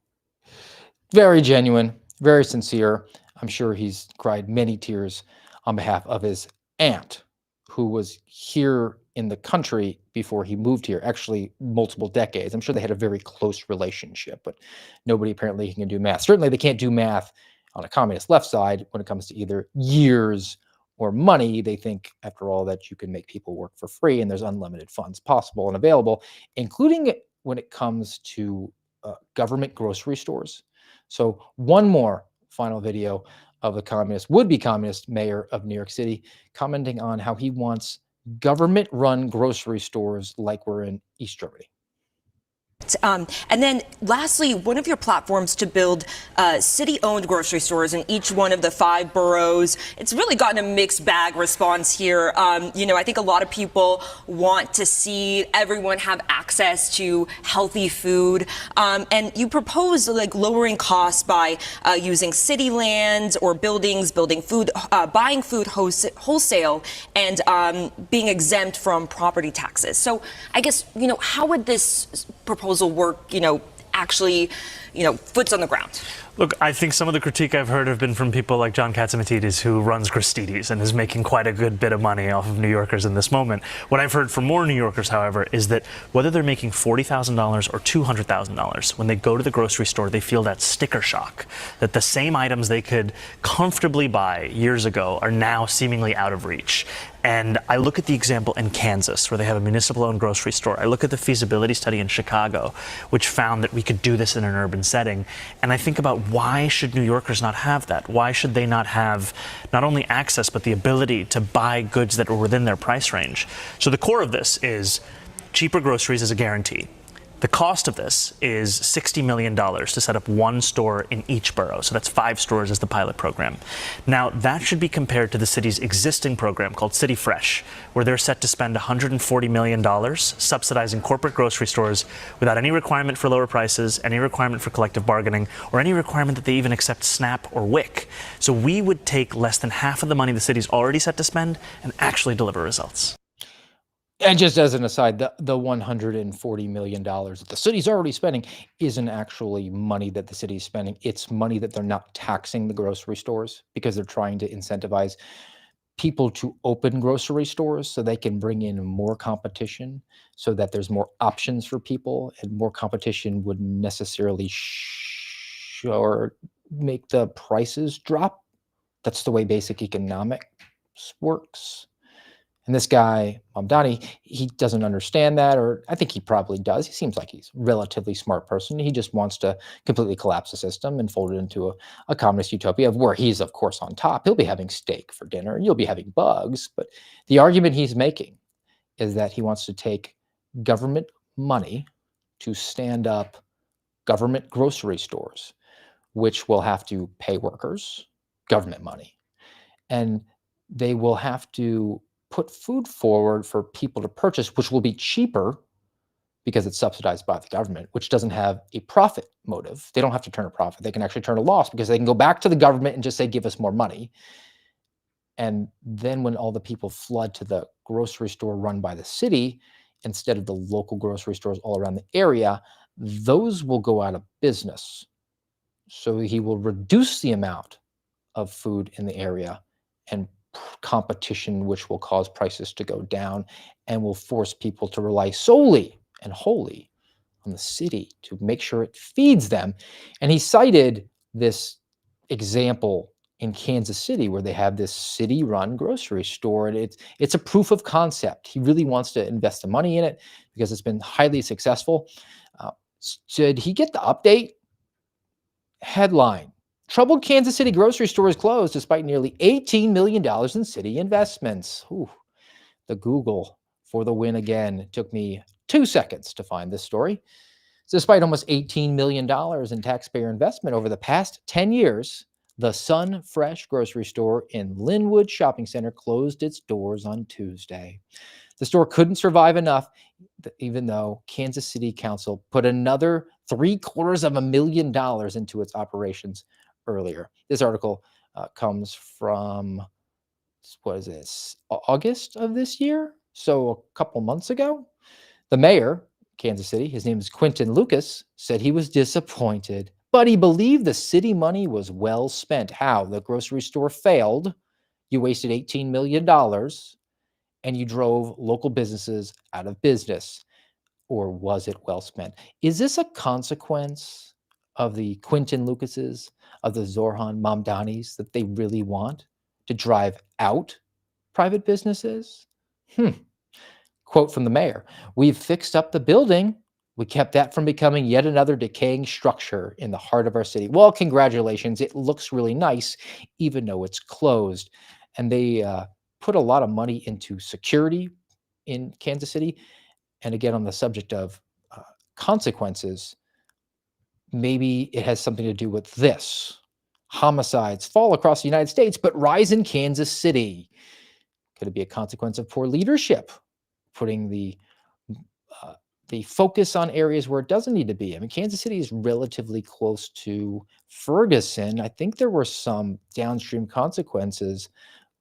Very genuine, very sincere. I'm sure he's cried many tears on behalf of his aunt, who was here in the country before he moved here, actually multiple decades. I'm sure they had a very close relationship, but nobody apparently can do math. Certainly they can't do math on a communist left side when it comes to either years or money. They think, after all, that you can make people work for free and there's unlimited funds possible and available, including when it comes to government grocery stores. So one more final video of the communist, would-be communist mayor of New York City commenting on how he wants government-run grocery stores like we're in East Germany. And then lastly, one of your platforms to build city-owned grocery stores in each one of the 5 boroughs. It's really gotten a mixed bag response here. I think a lot of people want to see everyone have access to healthy food. And you propose lowering costs by using city lands or buildings, building food, buying food wholesale, and being exempt from property taxes. So I guess, how would this proposal work, actually, foots on the ground? Look, I think some of the critique I've heard have been from people like John Katzimatidis, who runs Gristedes and is making quite a good bit of money off of New Yorkers in this moment. What I've heard from more New Yorkers, however, is that whether they're making $40,000 or $200,000, when they go to the grocery store, they feel that sticker shock, that the same items they could comfortably buy years ago are now seemingly out of reach. And I look at the example in Kansas, where they have a municipal-owned grocery store. I look at the feasibility study in Chicago, which found that we could do this in an urban setting. And I think about, why should New Yorkers not have that? Why should they not have not only access, but the ability to buy goods that are within their price range? So the core of this is cheaper groceries as a guarantee. The cost of this is $60 million to set up one store in each borough. So that's 5 stores as the pilot program. Now, that should be compared to the city's existing program called City Fresh, where they're set to spend $140 million subsidizing corporate grocery stores without any requirement for lower prices, any requirement for collective bargaining, or any requirement that they even accept SNAP or WIC. So we would take less than half of the money the city's already set to spend and actually deliver results. And just as an aside, the $140 million that the city's already spending isn't actually money that the city's spending. It's money that they're not taxing the grocery stores, because they're trying to incentivize people to open grocery stores so they can bring in more competition, so that there's more options for people, and more competition wouldn't necessarily or make the prices drop. That's the way basic economics works. And this guy, Mamdani, he doesn't understand that, or I think he probably does. He seems like he's a relatively smart person. He just wants to completely collapse the system and fold it into a communist utopia, of where he's, of course, on top. He'll be having steak for dinner, and you'll be having bugs. But the argument he's making is that he wants to take government money to stand up government grocery stores, which will have to pay workers government money. And they will have to put food forward for people to purchase, which will be cheaper because it's subsidized by the government, which doesn't have a profit motive. They don't have to turn a profit. They can actually turn a loss, because they can go back to the government and just say, give us more money. And then when all the people flood to the grocery store run by the city, instead of the local grocery stores all around the area, those will go out of business. So he will reduce the amount of food in the area and competition, which will cause prices to go down and will force people to rely solely and wholly on the city to make sure it feeds them. And he cited this example in Kansas City, where they have this city-run grocery store, and it's a proof of concept. He really wants to invest the money in it because it's been highly successful. Did he get the update? Headline: Troubled Kansas City grocery store is closed despite nearly $18 million in city investments. Ooh, the Google for the win again. It took me 2 seconds to find this story. Despite almost $18 million in taxpayer investment over the past 10 years, the Sun Fresh grocery store in Linwood Shopping Center closed its doors on Tuesday. The store couldn't survive enough, even though Kansas City Council put another $750,000 into its operations earlier. This article comes from, what is this, August of this year? So a couple months ago. The mayor, Kansas City, his name is Quinton Lucas, said he was disappointed, but he believed the city money was well spent. How? The grocery store failed. You wasted $18 million and you drove local businesses out of business. Or was it well spent? Is this a consequence of the Quinton Lucases, of the Zoran Mamdanis, that they really want to drive out private businesses? Quote from the mayor: "We've fixed up the building. We kept that from becoming yet another decaying structure in the heart of our city." Well, congratulations. It looks really nice, even though it's closed. And they put a lot of money into security in Kansas City. And again, on the subject of consequences, maybe it has something to do with this. Homicides fall across the United States, but rise in Kansas City. Could it be a consequence of poor leadership, putting the focus on areas where it doesn't need to be? I mean, Kansas City is relatively close to Ferguson. I think there were some downstream consequences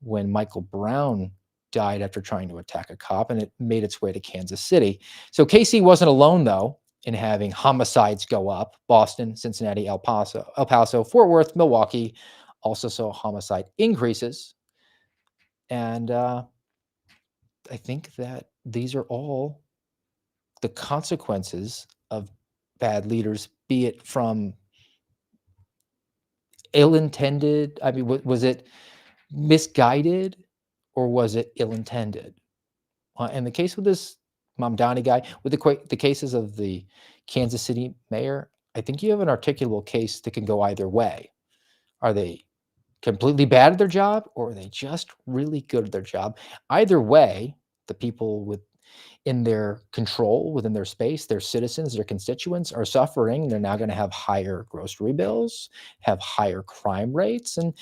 when Michael Brown died after trying to attack a cop, and it made its way to Kansas City. So KC wasn't alone, though, in having homicides go up. Boston, Cincinnati, El Paso, Fort Worth, Milwaukee also saw homicide increases. And I think that these are all the consequences of bad leaders, be it from ill-intended. I mean, was it misguided or was it ill-intended? In the case with this Mamdani guy, with the cases of the Kansas City mayor, I think you have an articulable case that can go either way. Are they completely bad at their job, or are they just really good at their job? Either way, the people in their control, within their space, their citizens, their constituents are suffering. They're now going to have higher grocery bills, have higher crime rates. And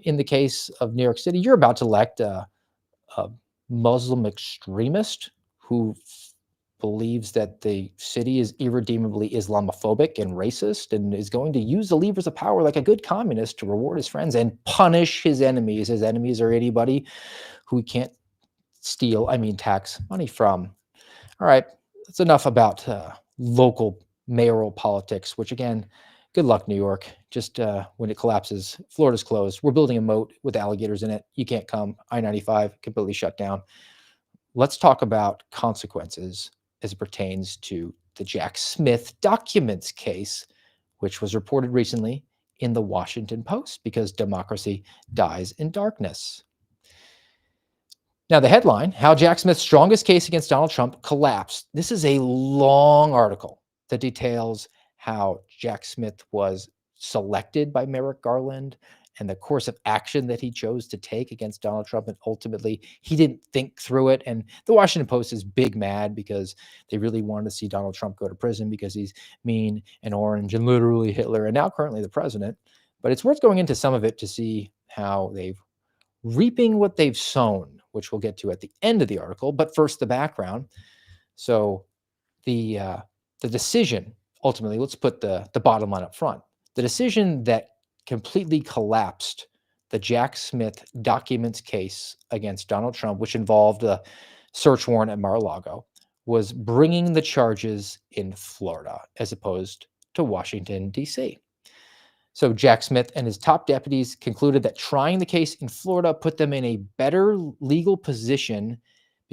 in the case of New York City, you're about to elect a Muslim extremist who believes that the city is irredeemably Islamophobic and racist, and is going to use the levers of power like a good communist to reward his friends and punish his enemies. His enemies are anybody who he can't tax money from. All right, that's enough about local mayoral politics, which again, good luck, New York. Just when it collapses, Florida's closed. We're building a moat with alligators in it. You can't come. I-95 completely shut down. Let's talk about consequences as it pertains to the Jack Smith documents case, which was reported recently in the Washington Post, because democracy dies in darkness. Now, the headline: How Jack Smith's strongest case against Donald Trump collapsed. This is a long article that details how Jack Smith was selected by Merrick Garland and the course of action that he chose to take against Donald Trump. And ultimately, he didn't think through it. And the Washington Post is big mad because they really wanted to see Donald Trump go to prison because he's mean and orange and literally Hitler, and now currently the president. But it's worth going into some of it to see how they've reaping what they've sown, which we'll get to at the end of the article. But first, the background. So the decision, ultimately, let's put the bottom line up front. The decision that completely collapsed the Jack Smith documents case against Donald Trump, which involved a search warrant at Mar-a-Lago, was bringing the charges in Florida as opposed to Washington, D.C. So Jack Smith and his top deputies concluded that trying the case in Florida put them in a better legal position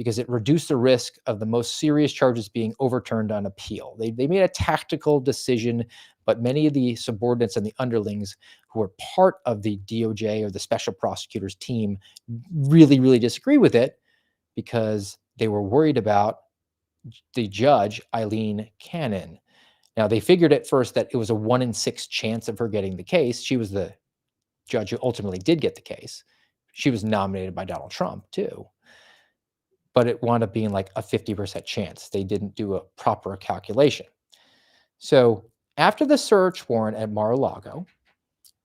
because it reduced the risk of the most serious charges being overturned on appeal. They made a tactical decision, but many of the subordinates and the underlings who were part of the DOJ or the special prosecutor's team really, really disagree with it because they were worried about the judge, Eileen Cannon. Now, they figured at first that it was a 1 in 6 chance of her getting the case. She was the judge who ultimately did get the case. She was nominated by Donald Trump, too. But it wound up being like a 50% chance. They didn't do a proper calculation. So after the search warrant at Mar-a-Lago,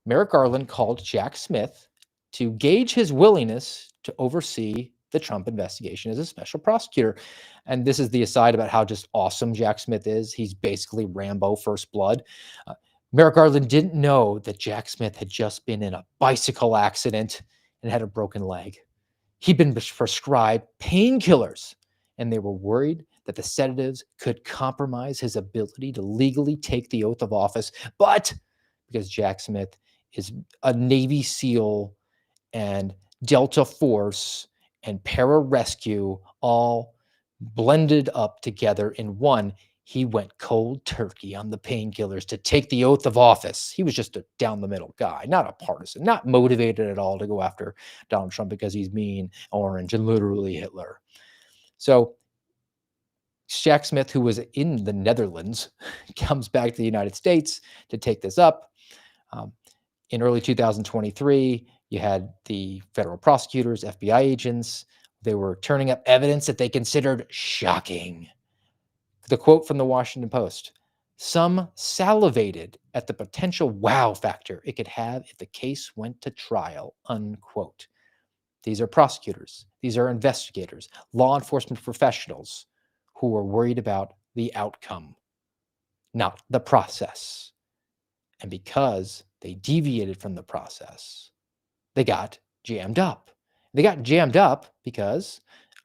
Merrick Garland called Jack Smith to gauge his willingness to oversee the Trump investigation as a special prosecutor. And this is the aside about how just awesome Jack Smith is. He's basically Rambo First Blood. Merrick Garland didn't know that Jack Smith had just been in a bicycle accident and had a broken leg. He'd been prescribed painkillers, and they were worried that the sedatives could compromise his ability to legally take the oath of office. But because Jack Smith is a Navy SEAL and Delta Force and pararescue all blended up together in one, he went cold turkey on the painkillers to take the oath of office. He was just a down the middle guy, not a partisan, not motivated at all to go after Donald Trump because he's mean, orange, and literally Hitler. So Jack Smith, who was in the Netherlands, comes back to the United States to take this up. In early 2023, you had the federal prosecutors, FBI agents. They were turning up evidence that they considered shocking. The quote from the Washington Post: "Some salivated at the potential wow factor it could have if the case went to trial," unquote. These are prosecutors. These are investigators, law enforcement professionals who were worried about the outcome, not the process. And because they deviated from the process, they got jammed up. They got jammed up because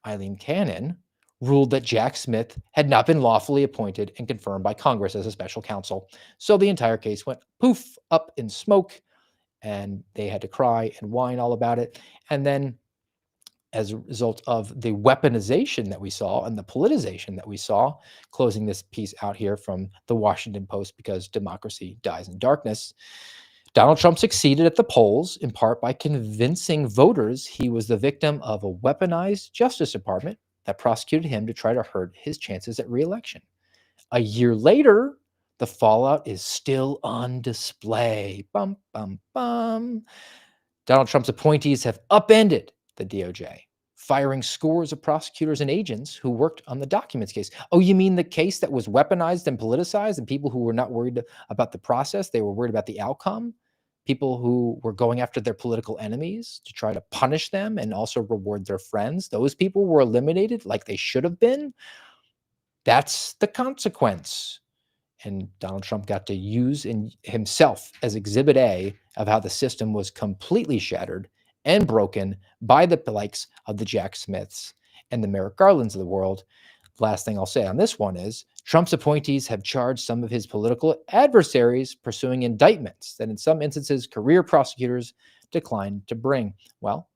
Eileen Cannon ruled that Jack Smith had not been lawfully appointed and confirmed by Congress as a special counsel. So the entire case went poof, up in smoke, and they had to cry and whine all about it. And then as a result of the weaponization that we saw and the politicization that we saw, closing this piece out here from the Washington Post, because democracy dies in darkness, Donald Trump succeeded at the polls in part by convincing voters he was the victim of a weaponized Justice Department that prosecuted him to try to hurt his chances at re-election. A year later, the fallout is still on display. Bum, bum, bum. Donald Trump's appointees have upended the DOJ, firing scores of prosecutors and agents who worked on the documents case. Oh, you mean the case that was weaponized and politicized, and people who were not worried about the process, they were worried about the outcome? People who were going after their political enemies to try to punish them and also reward their friends. Those people were eliminated like they should have been. That's the consequence. And Donald Trump got to use himself as Exhibit A of how the system was completely shattered and broken by the likes of the Jack Smiths and the Merrick Garlands of the world. Last thing I'll say on this one is Trump's appointees have charged some of his political adversaries pursuing indictments that in some instances career prosecutors declined to bring. Well,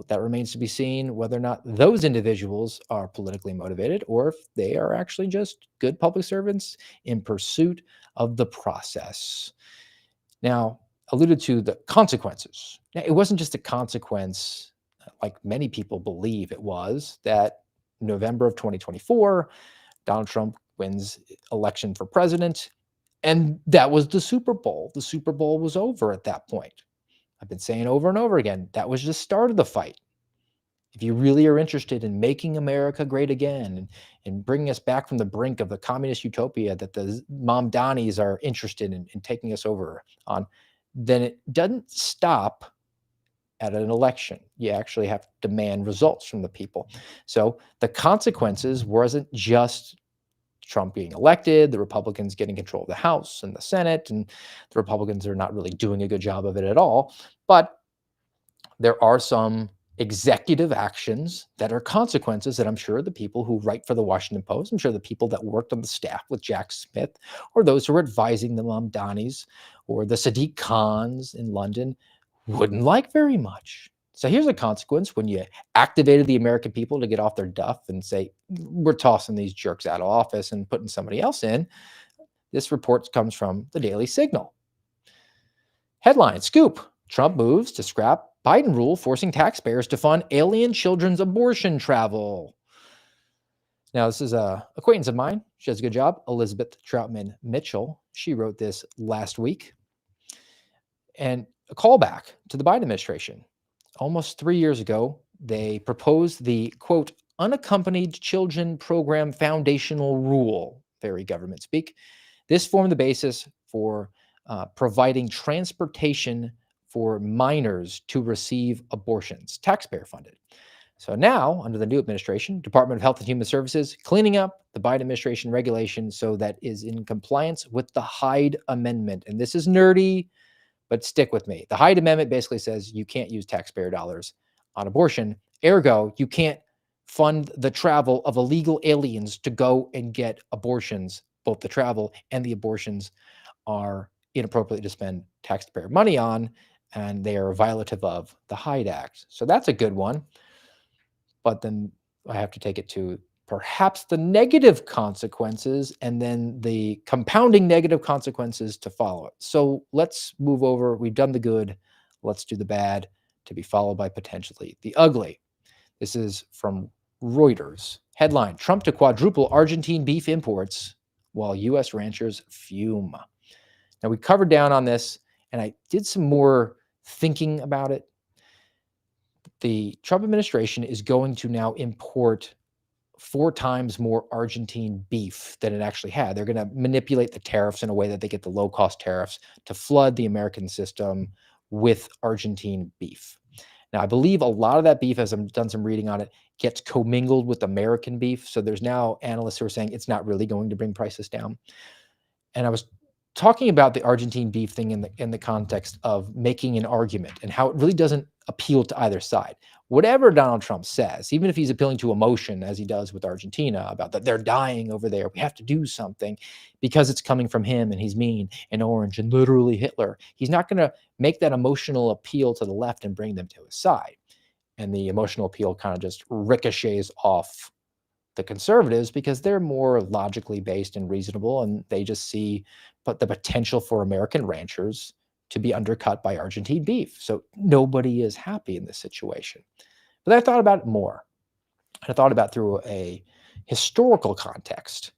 that remains to be seen whether or not those individuals are politically motivated or if they are actually just good public servants in pursuit of the process. Now, alluded to the consequences. Now, it wasn't just a consequence, like many people believe it was, that November of 2024, Donald Trump wins election for president, and that was the Super Bowl. The Super Bowl was over at that point. I've been saying over and over again, that was the start of the fight. If you really are interested in making America great again and bringing us back from the brink of the communist utopia that the Mamdanis are interested in taking us over on, then it doesn't stop at an election. You actually have to demand results from the people. So the consequences wasn't just Trump being elected, the Republicans getting control of the House and the Senate, and the Republicans are not really doing a good job of it at all. But there are some executive actions that are consequences that I'm sure the people who write for the Washington Post, I'm sure the people that worked on the staff with Jack Smith, or those who are advising the Mamdanis or the Sadiq Khans in London wouldn't like very much. So here's a consequence when you activated the American people to get off their duff and say, we're tossing these jerks out of office and putting somebody else in. This report comes from the Daily Signal. Headline, scoop, Trump moves to scrap Biden rule forcing taxpayers to fund alien children's abortion travel. Now, this is an acquaintance of mine. She does a good job, Elizabeth Troutman Mitchell. She wrote this last week. And a callback to the Biden administration. Almost 3 years ago, they proposed the, quote, unaccompanied children program foundational rule, very government speak. This formed the basis for providing transportation for minors to receive abortions, taxpayer funded. So now, under the new administration, Department of Health and Human Services, cleaning up the Biden administration regulation so that is in compliance with the Hyde Amendment. And this is nerdy, but stick with me. The Hyde Amendment basically says you can't use taxpayer dollars on abortion. Ergo, you can't fund the travel of illegal aliens to go and get abortions. Both the travel and the abortions are inappropriately to spend taxpayer money on, and they are violative of the Hyde Act. So that's a good one. But then I have to take it to perhaps the negative consequences and then the compounding negative consequences to follow it. So let's move over. We've done the good. Let's do the bad, to be followed by potentially the ugly. This is from Reuters. Headline, Trump to quadruple Argentine beef imports while U.S. ranchers fume. Now, we covered down on this, and I did some more thinking about it. The Trump administration is going to now import 4 times more Argentine beef than it actually had. They're going to manipulate the tariffs in a way that they get the low-cost tariffs to flood the American system with Argentine beef. Now, I believe a lot of that beef, as I've done some reading on it, gets commingled with American beef. So there's now analysts who are saying it's not really going to bring prices down. And I was talking about the Argentine beef thing in the context of making an argument and how it really doesn't appeal to either side. Whatever Donald Trump says, even if he's appealing to emotion, as he does with Argentina, about that they're dying over there, we have to do something because it's coming from him and he's mean and orange and literally Hitler. He's not going to make that emotional appeal to the left and bring them to his side. And the emotional appeal kind of just ricochets off the conservatives because they're more logically based and reasonable, and they just see the potential for American ranchers to be undercut by Argentine beef. So nobody is happy in this situation. But I thought about it more. I thought about it through a historical context.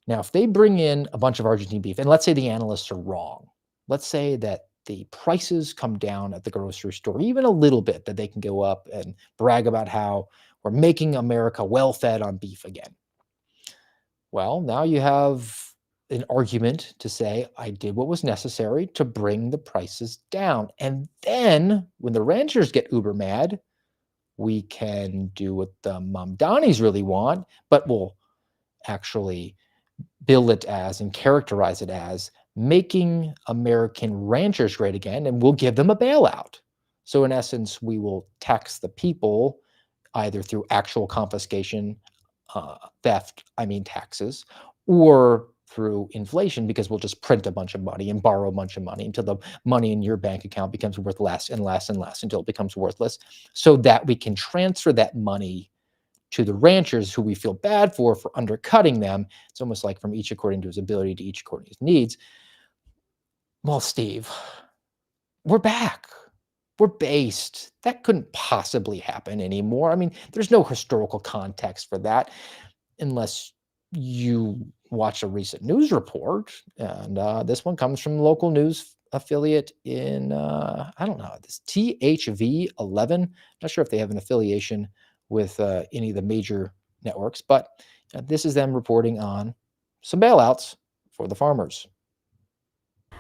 Now, if they bring in a bunch of Argentine beef, and let's say the analysts are wrong, let's say that the prices come down at the grocery store, even a little bit, that they can go up and brag about how we're making America well-fed on beef again. Well, now you have an argument to say, I did what was necessary to bring the prices down. And then when the ranchers get uber mad, we can do what the Mamdanis really want, but we'll actually bill it as and characterize it as making American ranchers great again, and we'll give them a bailout. So in essence, we will tax the people either through actual confiscation, theft, taxes, or through inflation, because we'll just print a bunch of money and borrow a bunch of money until the money in your bank account becomes worth less and less and less until it becomes worthless, so that we can transfer that money to the ranchers who we feel bad for undercutting them. It's almost like from each according to his ability to each according to his needs. Well, Steve, we're back. We're based. That couldn't possibly happen anymore. There's no historical context for that unless you watch a recent news report. And this one comes from local news affiliate in, this THV 11. Not sure if they have an affiliation with any of the major networks, but this is them reporting on some bailouts for the farmers.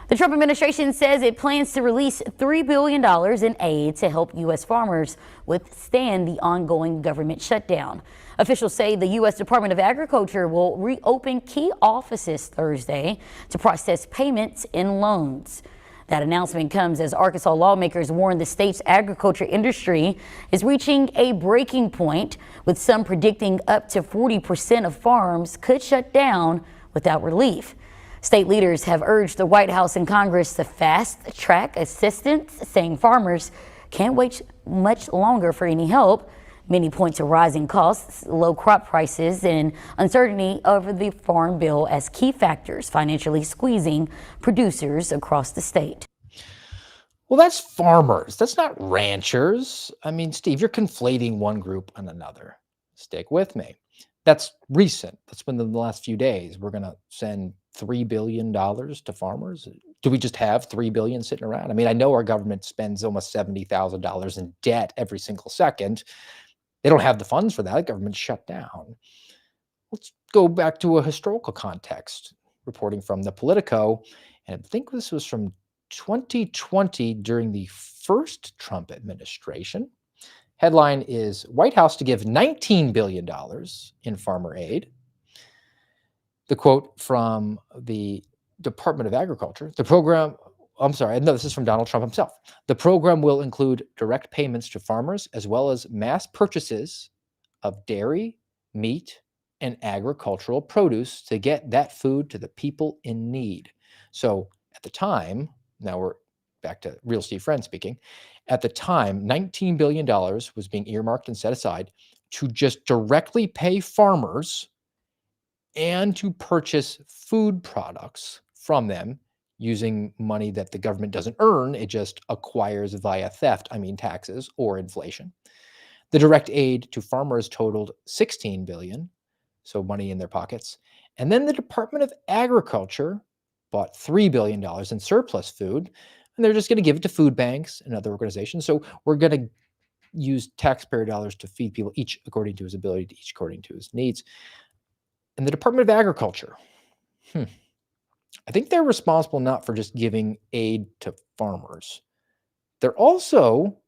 The Trump administration says it plans to release $3 billion in aid to help U.S. farmers withstand the ongoing government shutdown. Officials say the U.S. Department of Agriculture will reopen key offices Thursday to process payments and loans. That announcement comes as Arkansas lawmakers warn the state's agriculture industry is reaching a breaking point, with some predicting up to 40% of farms could shut down without relief. State leaders have urged the White House and Congress to fast-track assistance, saying farmers can't wait much longer for any help. Many point to rising costs, low crop prices, and uncertainty over the farm bill as key factors financially squeezing producers across the state. Well, that's farmers. That's not ranchers. I mean, Steve, you're conflating one group and another. Stick with me. That's recent. That's been in the last few days. We're going to send $3 billion to farmers. Do we just have $3 billion sitting around? I mean, I know our government spends almost $70,000 in debt every single second. They don't have the funds for that. The government's shut down. Let's go back to a historical context. Reporting from the Politico, and I think this was from 2020 during the first Trump administration. Headline is White House to give $19 billion in farmer aid. The quote from the Department of Agriculture, the program, I'm sorry, no, this is from Donald Trump himself. The program will include direct payments to farmers as well as mass purchases of dairy, meat, and agricultural produce to get that food to the people in need. So at the time, now we're back to Real Steve Friend speaking, at the time, $19 billion was being earmarked and set aside to just directly pay farmers and to purchase food products from them using money that the government doesn't earn, it just acquires via theft, I mean taxes or inflation. The direct aid to farmers totaled $16 billion, so money in their pockets. And then the Department of Agriculture bought $3 billion in surplus food, and they're just going to give it to food banks and other organizations. So we're going to use taxpayer dollars to feed people, each according to his ability, each according to his needs. And the Department of Agriculture, I think they're responsible not for just giving aid to farmers. They're also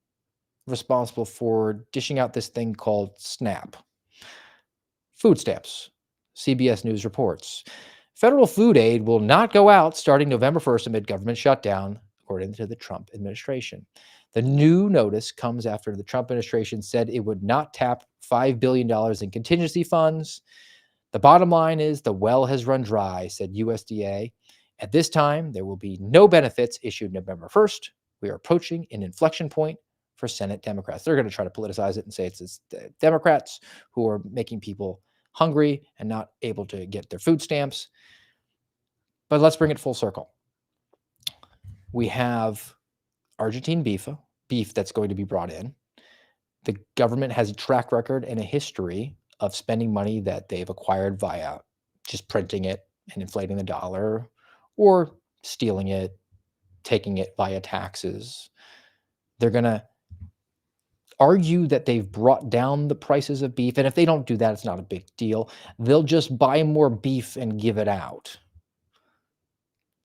responsible for dishing out this thing called SNAP. Food stamps. CBS News reports. Federal food aid will not go out starting November 1st amid government shutdown, according to the Trump administration. The new notice comes after the Trump administration said it would not tap $5 billion in contingency funds. The bottom line is the well has run dry, said USDA. At this time, there will be no benefits issued November 1st. We are approaching an inflection point for Senate Democrats. They're going to try to politicize it and say it's the Democrats who are making people hungry and not able to get their food stamps. But let's bring it full circle. We have Argentine beef that's going to be brought in. The government has a track record and a history of spending money that they've acquired via just printing it and inflating the dollar, or stealing it, taking it via taxes. They're going to argue that they've brought down the prices of beef. And if they don't do that, it's not a big deal. They'll just buy more beef and give it out.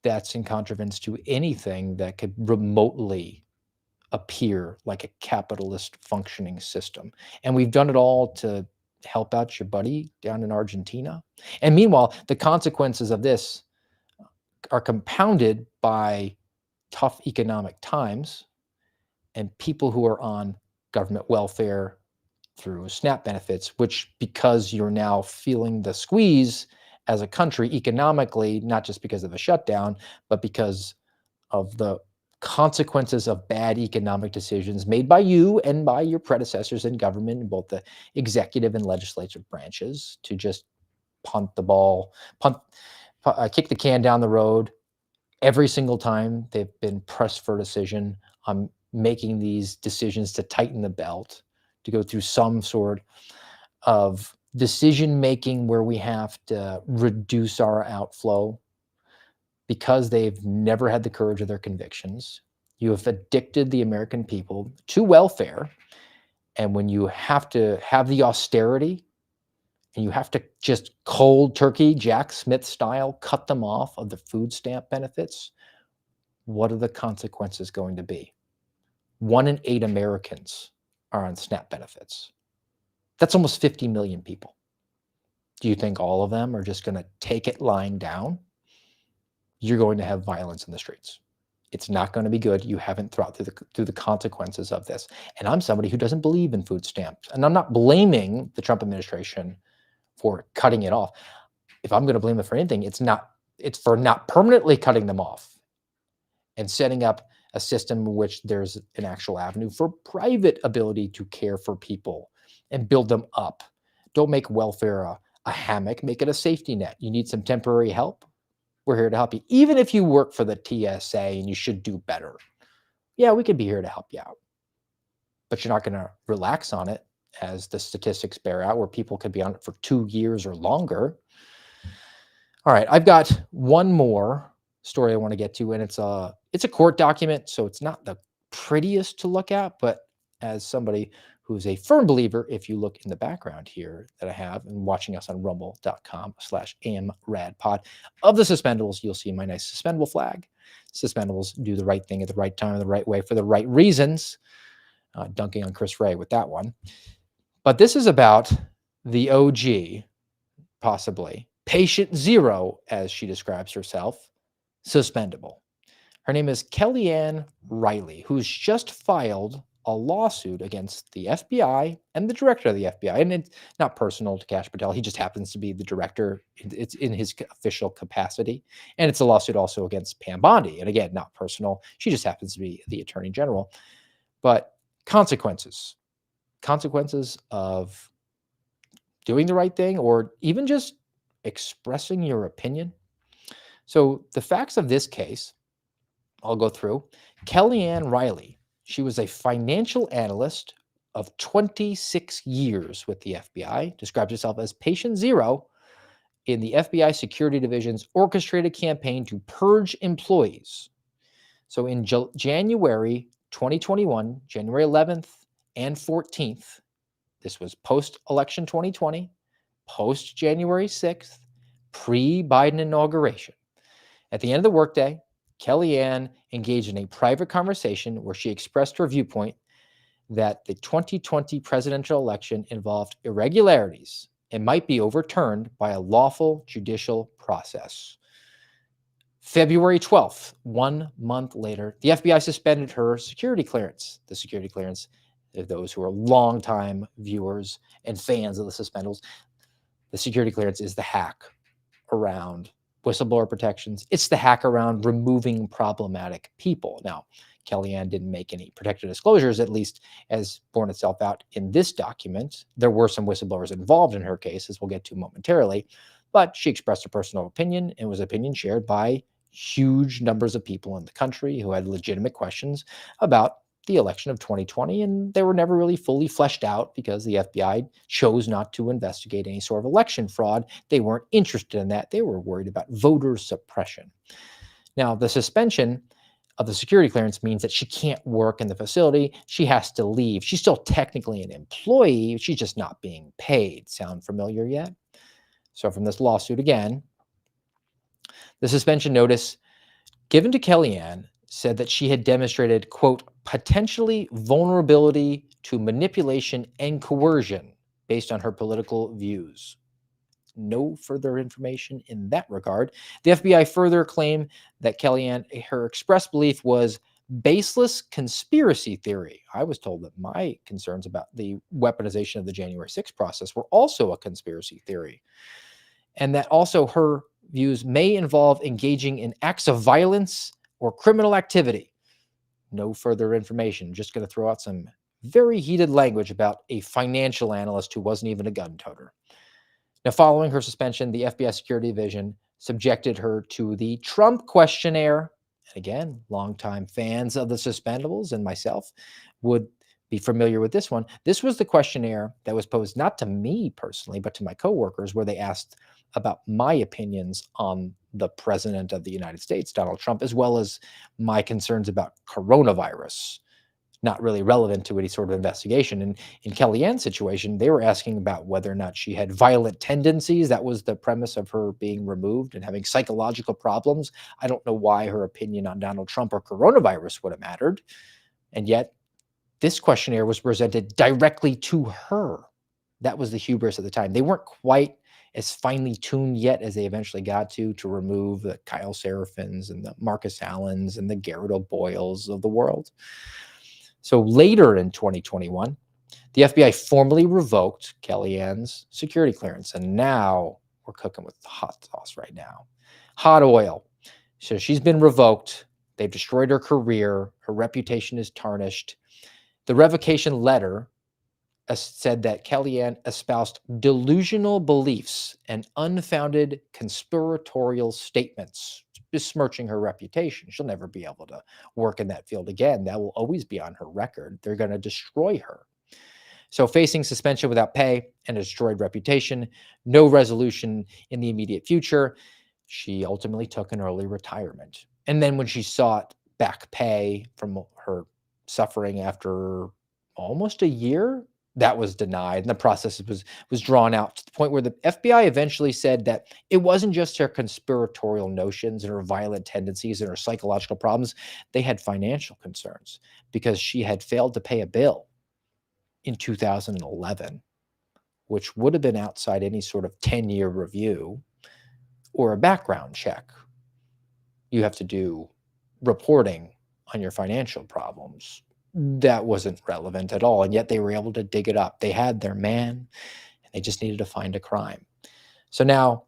That's in contravention to anything that could remotely appear like a capitalist functioning system. And we've done it all to help out your buddy down in Argentina. And meanwhile, the consequences of this are compounded by tough economic times and people who are on government welfare through SNAP benefits, which, because you're now feeling the squeeze as a country economically, not just because of a shutdown, but because of the consequences of bad economic decisions made by you and by your predecessors in government in both the executive and legislative branches to just punt the ball, kick the can down the road every single time they've been pressed for a decision on making these decisions to tighten the belt, to go through some sort of decision making where we have to reduce our outflow because they've never had the courage of their convictions. You have addicted the American people to welfare. And when you have to have the austerity and you have to just cold turkey, Jack Smith style, cut them off of the food stamp benefits, what are the consequences going to be? 1 in 8 Americans are on SNAP benefits. That's almost 50 million people. Do you think all of them are just going to take it lying down? You're going to have violence in the streets. It's not going to be good. You haven't thought through the consequences of this. And I'm somebody who doesn't believe in food stamps. And I'm not blaming the Trump administration for cutting it off. If I'm going to blame them for anything, it's for not permanently cutting them off and setting up a system in which there's an actual avenue for private ability to care for people and build them up. Don't make welfare a hammock, make it a safety net. You need some temporary help? We're here to help you. Even if you work for the TSA and you should do better, yeah, we could be here to help you out. But you're not going to relax on it, as the statistics bear out, where people could be on it for 2 years or longer. All right, I've got one more story I want to get to, and it's a court document, so it's not the prettiest to look at, but as somebody who's a firm believer, if you look in the background here that I have and watching us on rumble.com/amradpod, of the Suspendables, you'll see my nice suspendable flag. Suspendables do the right thing at the right time, the right way, for the right reasons. Dunking on Chris Wray with that one. But this is about the OG, possibly, patient zero, as she describes herself, suspendable. Her name is Kellyanne Riley, who's just filed a lawsuit against the FBI and the director of the FBI. And it's not personal to Kash Patel. He just happens to be the director. It's in his official capacity. And it's a lawsuit also against Pam Bondi. And again, not personal. She just happens to be the attorney general. But consequences of doing the right thing, or even just expressing your opinion. So the facts of this case, I'll go through. Kellyanne Riley, she was a financial analyst of 26 years with the FBI, describes herself as patient zero in the FBI Security Division's orchestrated campaign to purge employees. So in January 2021, January 11th and 14th, this was post-election 2020, post-January 6th, pre-Biden inauguration. At the end of the workday, Kellyanne engaged in a private conversation where she expressed her viewpoint that the 2020 presidential election involved irregularities and might be overturned by a lawful judicial process. February 12th, 1 month later, the FBI suspended her security clearance. The security clearance, those who are longtime viewers and fans of the Suspendables, the security clearance is the hack around whistleblower protections. It's the hack around removing problematic people. Now, Kellyanne didn't make any protected disclosures, at least as borne itself out in this document. There were some whistleblowers involved in her case, as we'll get to momentarily, but she expressed a personal opinion, and was opinion shared by huge numbers of people in the country who had legitimate questions about the election of 2020, and they were never really fully fleshed out because the FBI chose not to investigate any sort of election fraud. They weren't interested in that. They were worried about voter suppression. Now, the suspension of the security clearance means that she can't work in the facility. She has to leave. She's still technically an employee. She's just not being paid. Sound familiar yet? So from this lawsuit again, the suspension notice given to Kellyanne said that she had demonstrated, quote, potentially vulnerability to manipulation and coercion based on her political views. No further information in that regard. The FBI further claimed that Kellyanne, her expressed belief was baseless conspiracy theory. I was told that my concerns about the weaponization of the January 6th process were also a conspiracy theory, and that also her views may involve engaging in acts of violence or criminal activity. No further information. I'm just going to throw out some very heated language about a financial analyst who wasn't even a gun toter. Now, following her suspension, the FBI Security Division subjected her to the Trump questionnaire. And again, longtime fans of the Suspendables and myself would be familiar with this one. This was the questionnaire that was posed not to me personally, but to my coworkers, where they asked about my opinions on the president of the United States, Donald Trump, as well as my concerns about coronavirus, not really relevant to any sort of investigation. And in Kellyanne's situation, they were asking about whether or not she had violent tendencies. That was the premise of her being removed and having psychological problems. I don't know why her opinion on Donald Trump or coronavirus would have mattered. And yet, this questionnaire was presented directly to her. That was the hubris at the time. They weren't quite as finely tuned yet as they eventually got to remove the Kyle Serafins and the Marcus Allens and the Garrett O'Boyles of the world. So later in 2021, the FBI formally revoked Kellyanne's security clearance. And now we're cooking with hot sauce right now. Hot oil. So she's been revoked. They've destroyed her career. Her reputation is tarnished. The revocation letter said that Kellyanne espoused delusional beliefs and unfounded conspiratorial statements, besmirching her reputation. She'll never be able to work in that field again. That will always be on her record. They're going to destroy her. So facing suspension without pay and a destroyed reputation, no resolution in the immediate future, she ultimately took an early retirement. And then when she sought back pay from her suffering after almost a year, that was denied, and the process was drawn out to the point where the FBI eventually said that it wasn't just her conspiratorial notions and her violent tendencies and her psychological problems. They had financial concerns because she had failed to pay a bill in 2011, which would have been outside any sort of 10-year review or a background check. You have to do reporting on your financial problems. That wasn't relevant at all, and yet they were able to dig it up. They had their man, and they just needed to find a crime. So now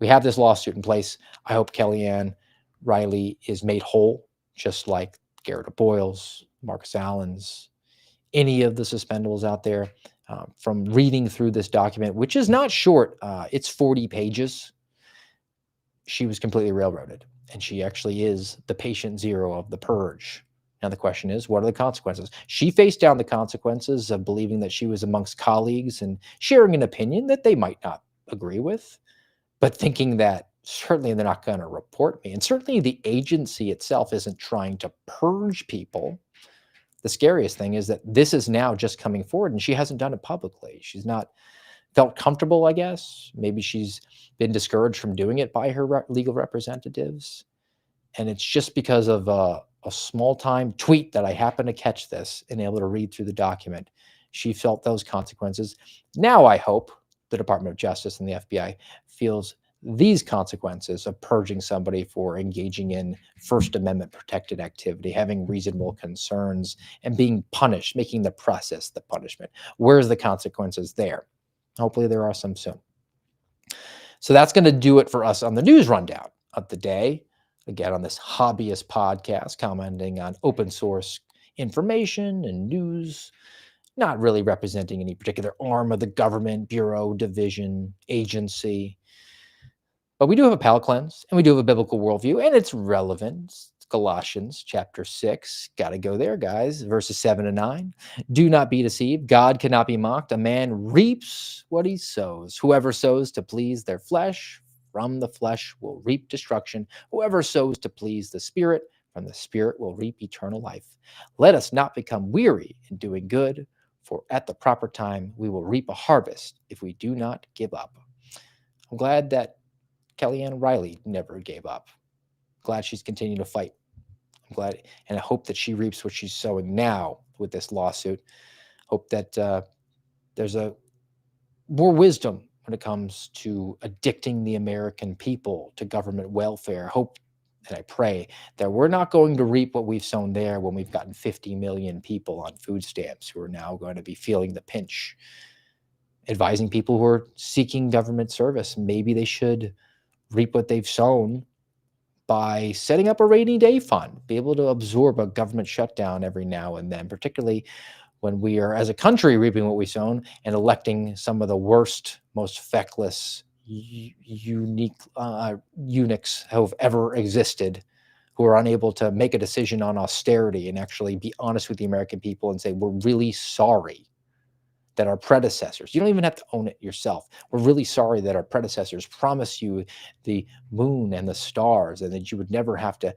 we have this lawsuit in place. I hope Kellyanne Riley is made whole, just like Garrett Boyles, Marcus Allen's, any of the suspendables out there. From reading through this document, which is not short, it's 40 pages. She was completely railroaded, and she actually is the patient zero of the purge. Now, the question is, what are the consequences? She faced down the consequences of believing that she was amongst colleagues and sharing an opinion that they might not agree with, but thinking that certainly they're not going to report me. And certainly the agency itself isn't trying to purge people. The scariest thing is that this is now just coming forward, and she hasn't done it publicly. She's not felt comfortable, I guess. Maybe she's been discouraged from doing it by her legal representatives. And it's just because of a small-time tweet that I happened to catch this and able to read through the document. She felt those consequences. Now I hope the Department of Justice and the FBI feels these consequences of purging somebody for engaging in First Amendment protected activity, having reasonable concerns, and being punished, making the process the punishment. Where's the consequences there? Hopefully there are some soon. So that's going to do it for us on the news rundown of the day. Again, on this hobbyist podcast, commenting on open source information and news, not really representing any particular arm of the government, bureau, division, agency. But we do have a palate cleanse, and we do have a biblical worldview, and it's relevant. It's Colossians chapter 6. Got to go there, guys. Verses 7 and 9. Do not be deceived. God cannot be mocked. A man reaps what he sows. Whoever sows to please their flesh, from the flesh will reap destruction. Whoever sows to please the Spirit, from the Spirit will reap eternal life. Let us not become weary in doing good, for at the proper time we will reap a harvest if we do not give up. I'm glad that Kellyanne Riley never gave up. Glad she's continuing to fight. I'm glad, and I hope that she reaps what she's sowing now with this lawsuit. Hope that there's more wisdom when it comes to addicting the American people to government welfare. Hope and I pray that we're not going to reap what we've sown there when we've gotten 50 million people on food stamps who are now going to be feeling the pinch. Advising people who are seeking government service, maybe they should reap what they've sown by setting up a rainy day fund, be able to absorb a government shutdown every now and then, particularly when we are, as a country, reaping what we sown and electing some of the worst, most feckless, unique eunuchs who have ever existed, who are unable to make a decision on austerity and actually be honest with the American people and say, we're really sorry that our predecessors, you don't even have to own it yourself. We're really sorry that our predecessors promised you the moon and the stars and that you would never have to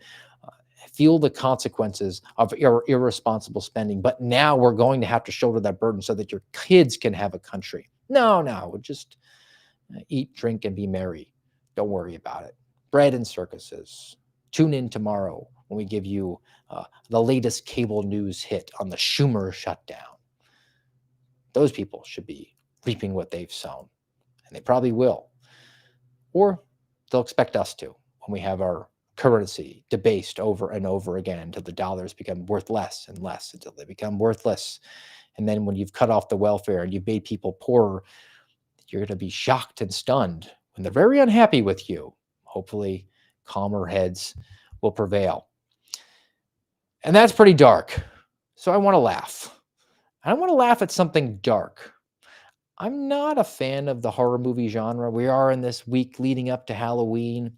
feel the consequences of irresponsible spending. But now we're going to have to shoulder that burden so that your kids can have a country. No, just eat, drink, and be merry. Don't worry about it. Bread and circuses. Tune in tomorrow when we give you the latest cable news hit on the Schumer shutdown. Those people should be reaping what they've sown, and they probably will. Or they'll expect us to when we have our currency debased over and over again until the dollars become worth less and less until they become worthless. And then when you've cut off the welfare and you've made people poorer, you're going to be shocked and stunned when they're very unhappy with you. Hopefully, calmer heads will prevail. And that's pretty dark. So I want to laugh. I want to laugh at something dark. I'm not a fan of the horror movie genre. We are in this week leading up to Halloween.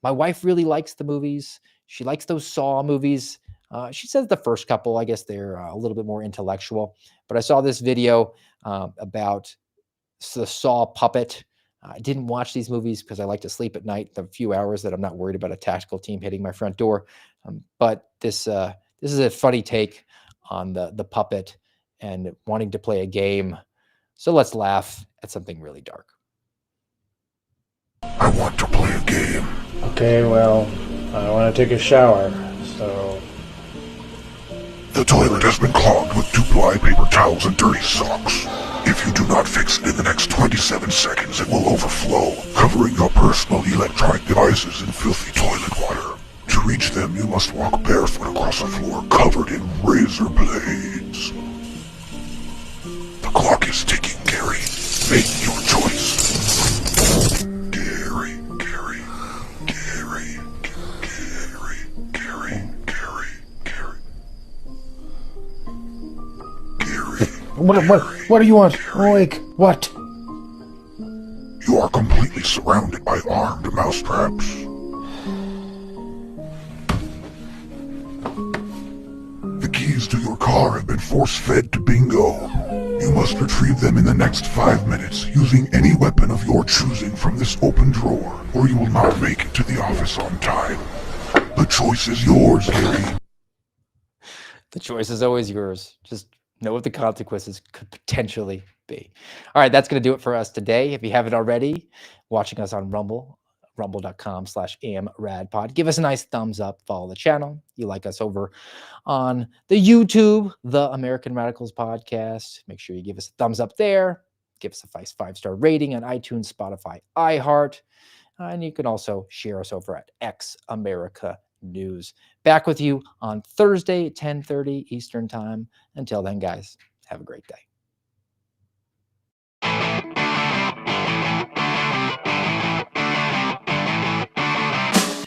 My wife really likes the movies. She likes those Saw movies. She says the first couple, I guess they're a little bit more intellectual. But I saw this video about the Saw puppet. I didn't watch these movies because I like to sleep at night, the few hours that I'm not worried about a tactical team hitting my front door. But this is a funny take on the puppet and wanting to play a game. So let's laugh at something really dark. I want to play a game. Okay, well, I want to take a shower, so... The toilet has been clogged with 2-ply paper towels and dirty socks. If you do not fix it in the next 27 seconds, it will overflow, covering your personal electronic devices in filthy toilet water. To reach them, you must walk barefoot across a floor covered in razor blades. The clock is ticking, Gary. Make your choice. Gary. What do you want? Like, what? You are completely surrounded by armed mousetraps. The keys to your car have been force-fed to Bingo. You must retrieve them in the next 5 minutes using any weapon of your choosing from this open drawer, or you will not make it to the office on time. The choice is yours, Gary. The choice is always yours. Just know what the consequences could potentially be. All right, that's going to do it for us today. If you haven't already, watching us on Rumble, rumble.com/amradpod. Give us a nice thumbs up, follow the channel. You like us over on the YouTube, the American Radicals podcast. Make sure you give us a thumbs up there. Give us a 5-star rating on iTunes, Spotify, iHeart. And you can also share us over at X America News. Back with you on Thursday at 10:30 Eastern Time. Until then, guys, have a great day.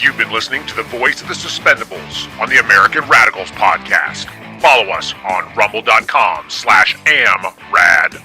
You've been listening to the voice of the Suspendables on the American Radicals podcast. Follow us on rumble.com/amradpod.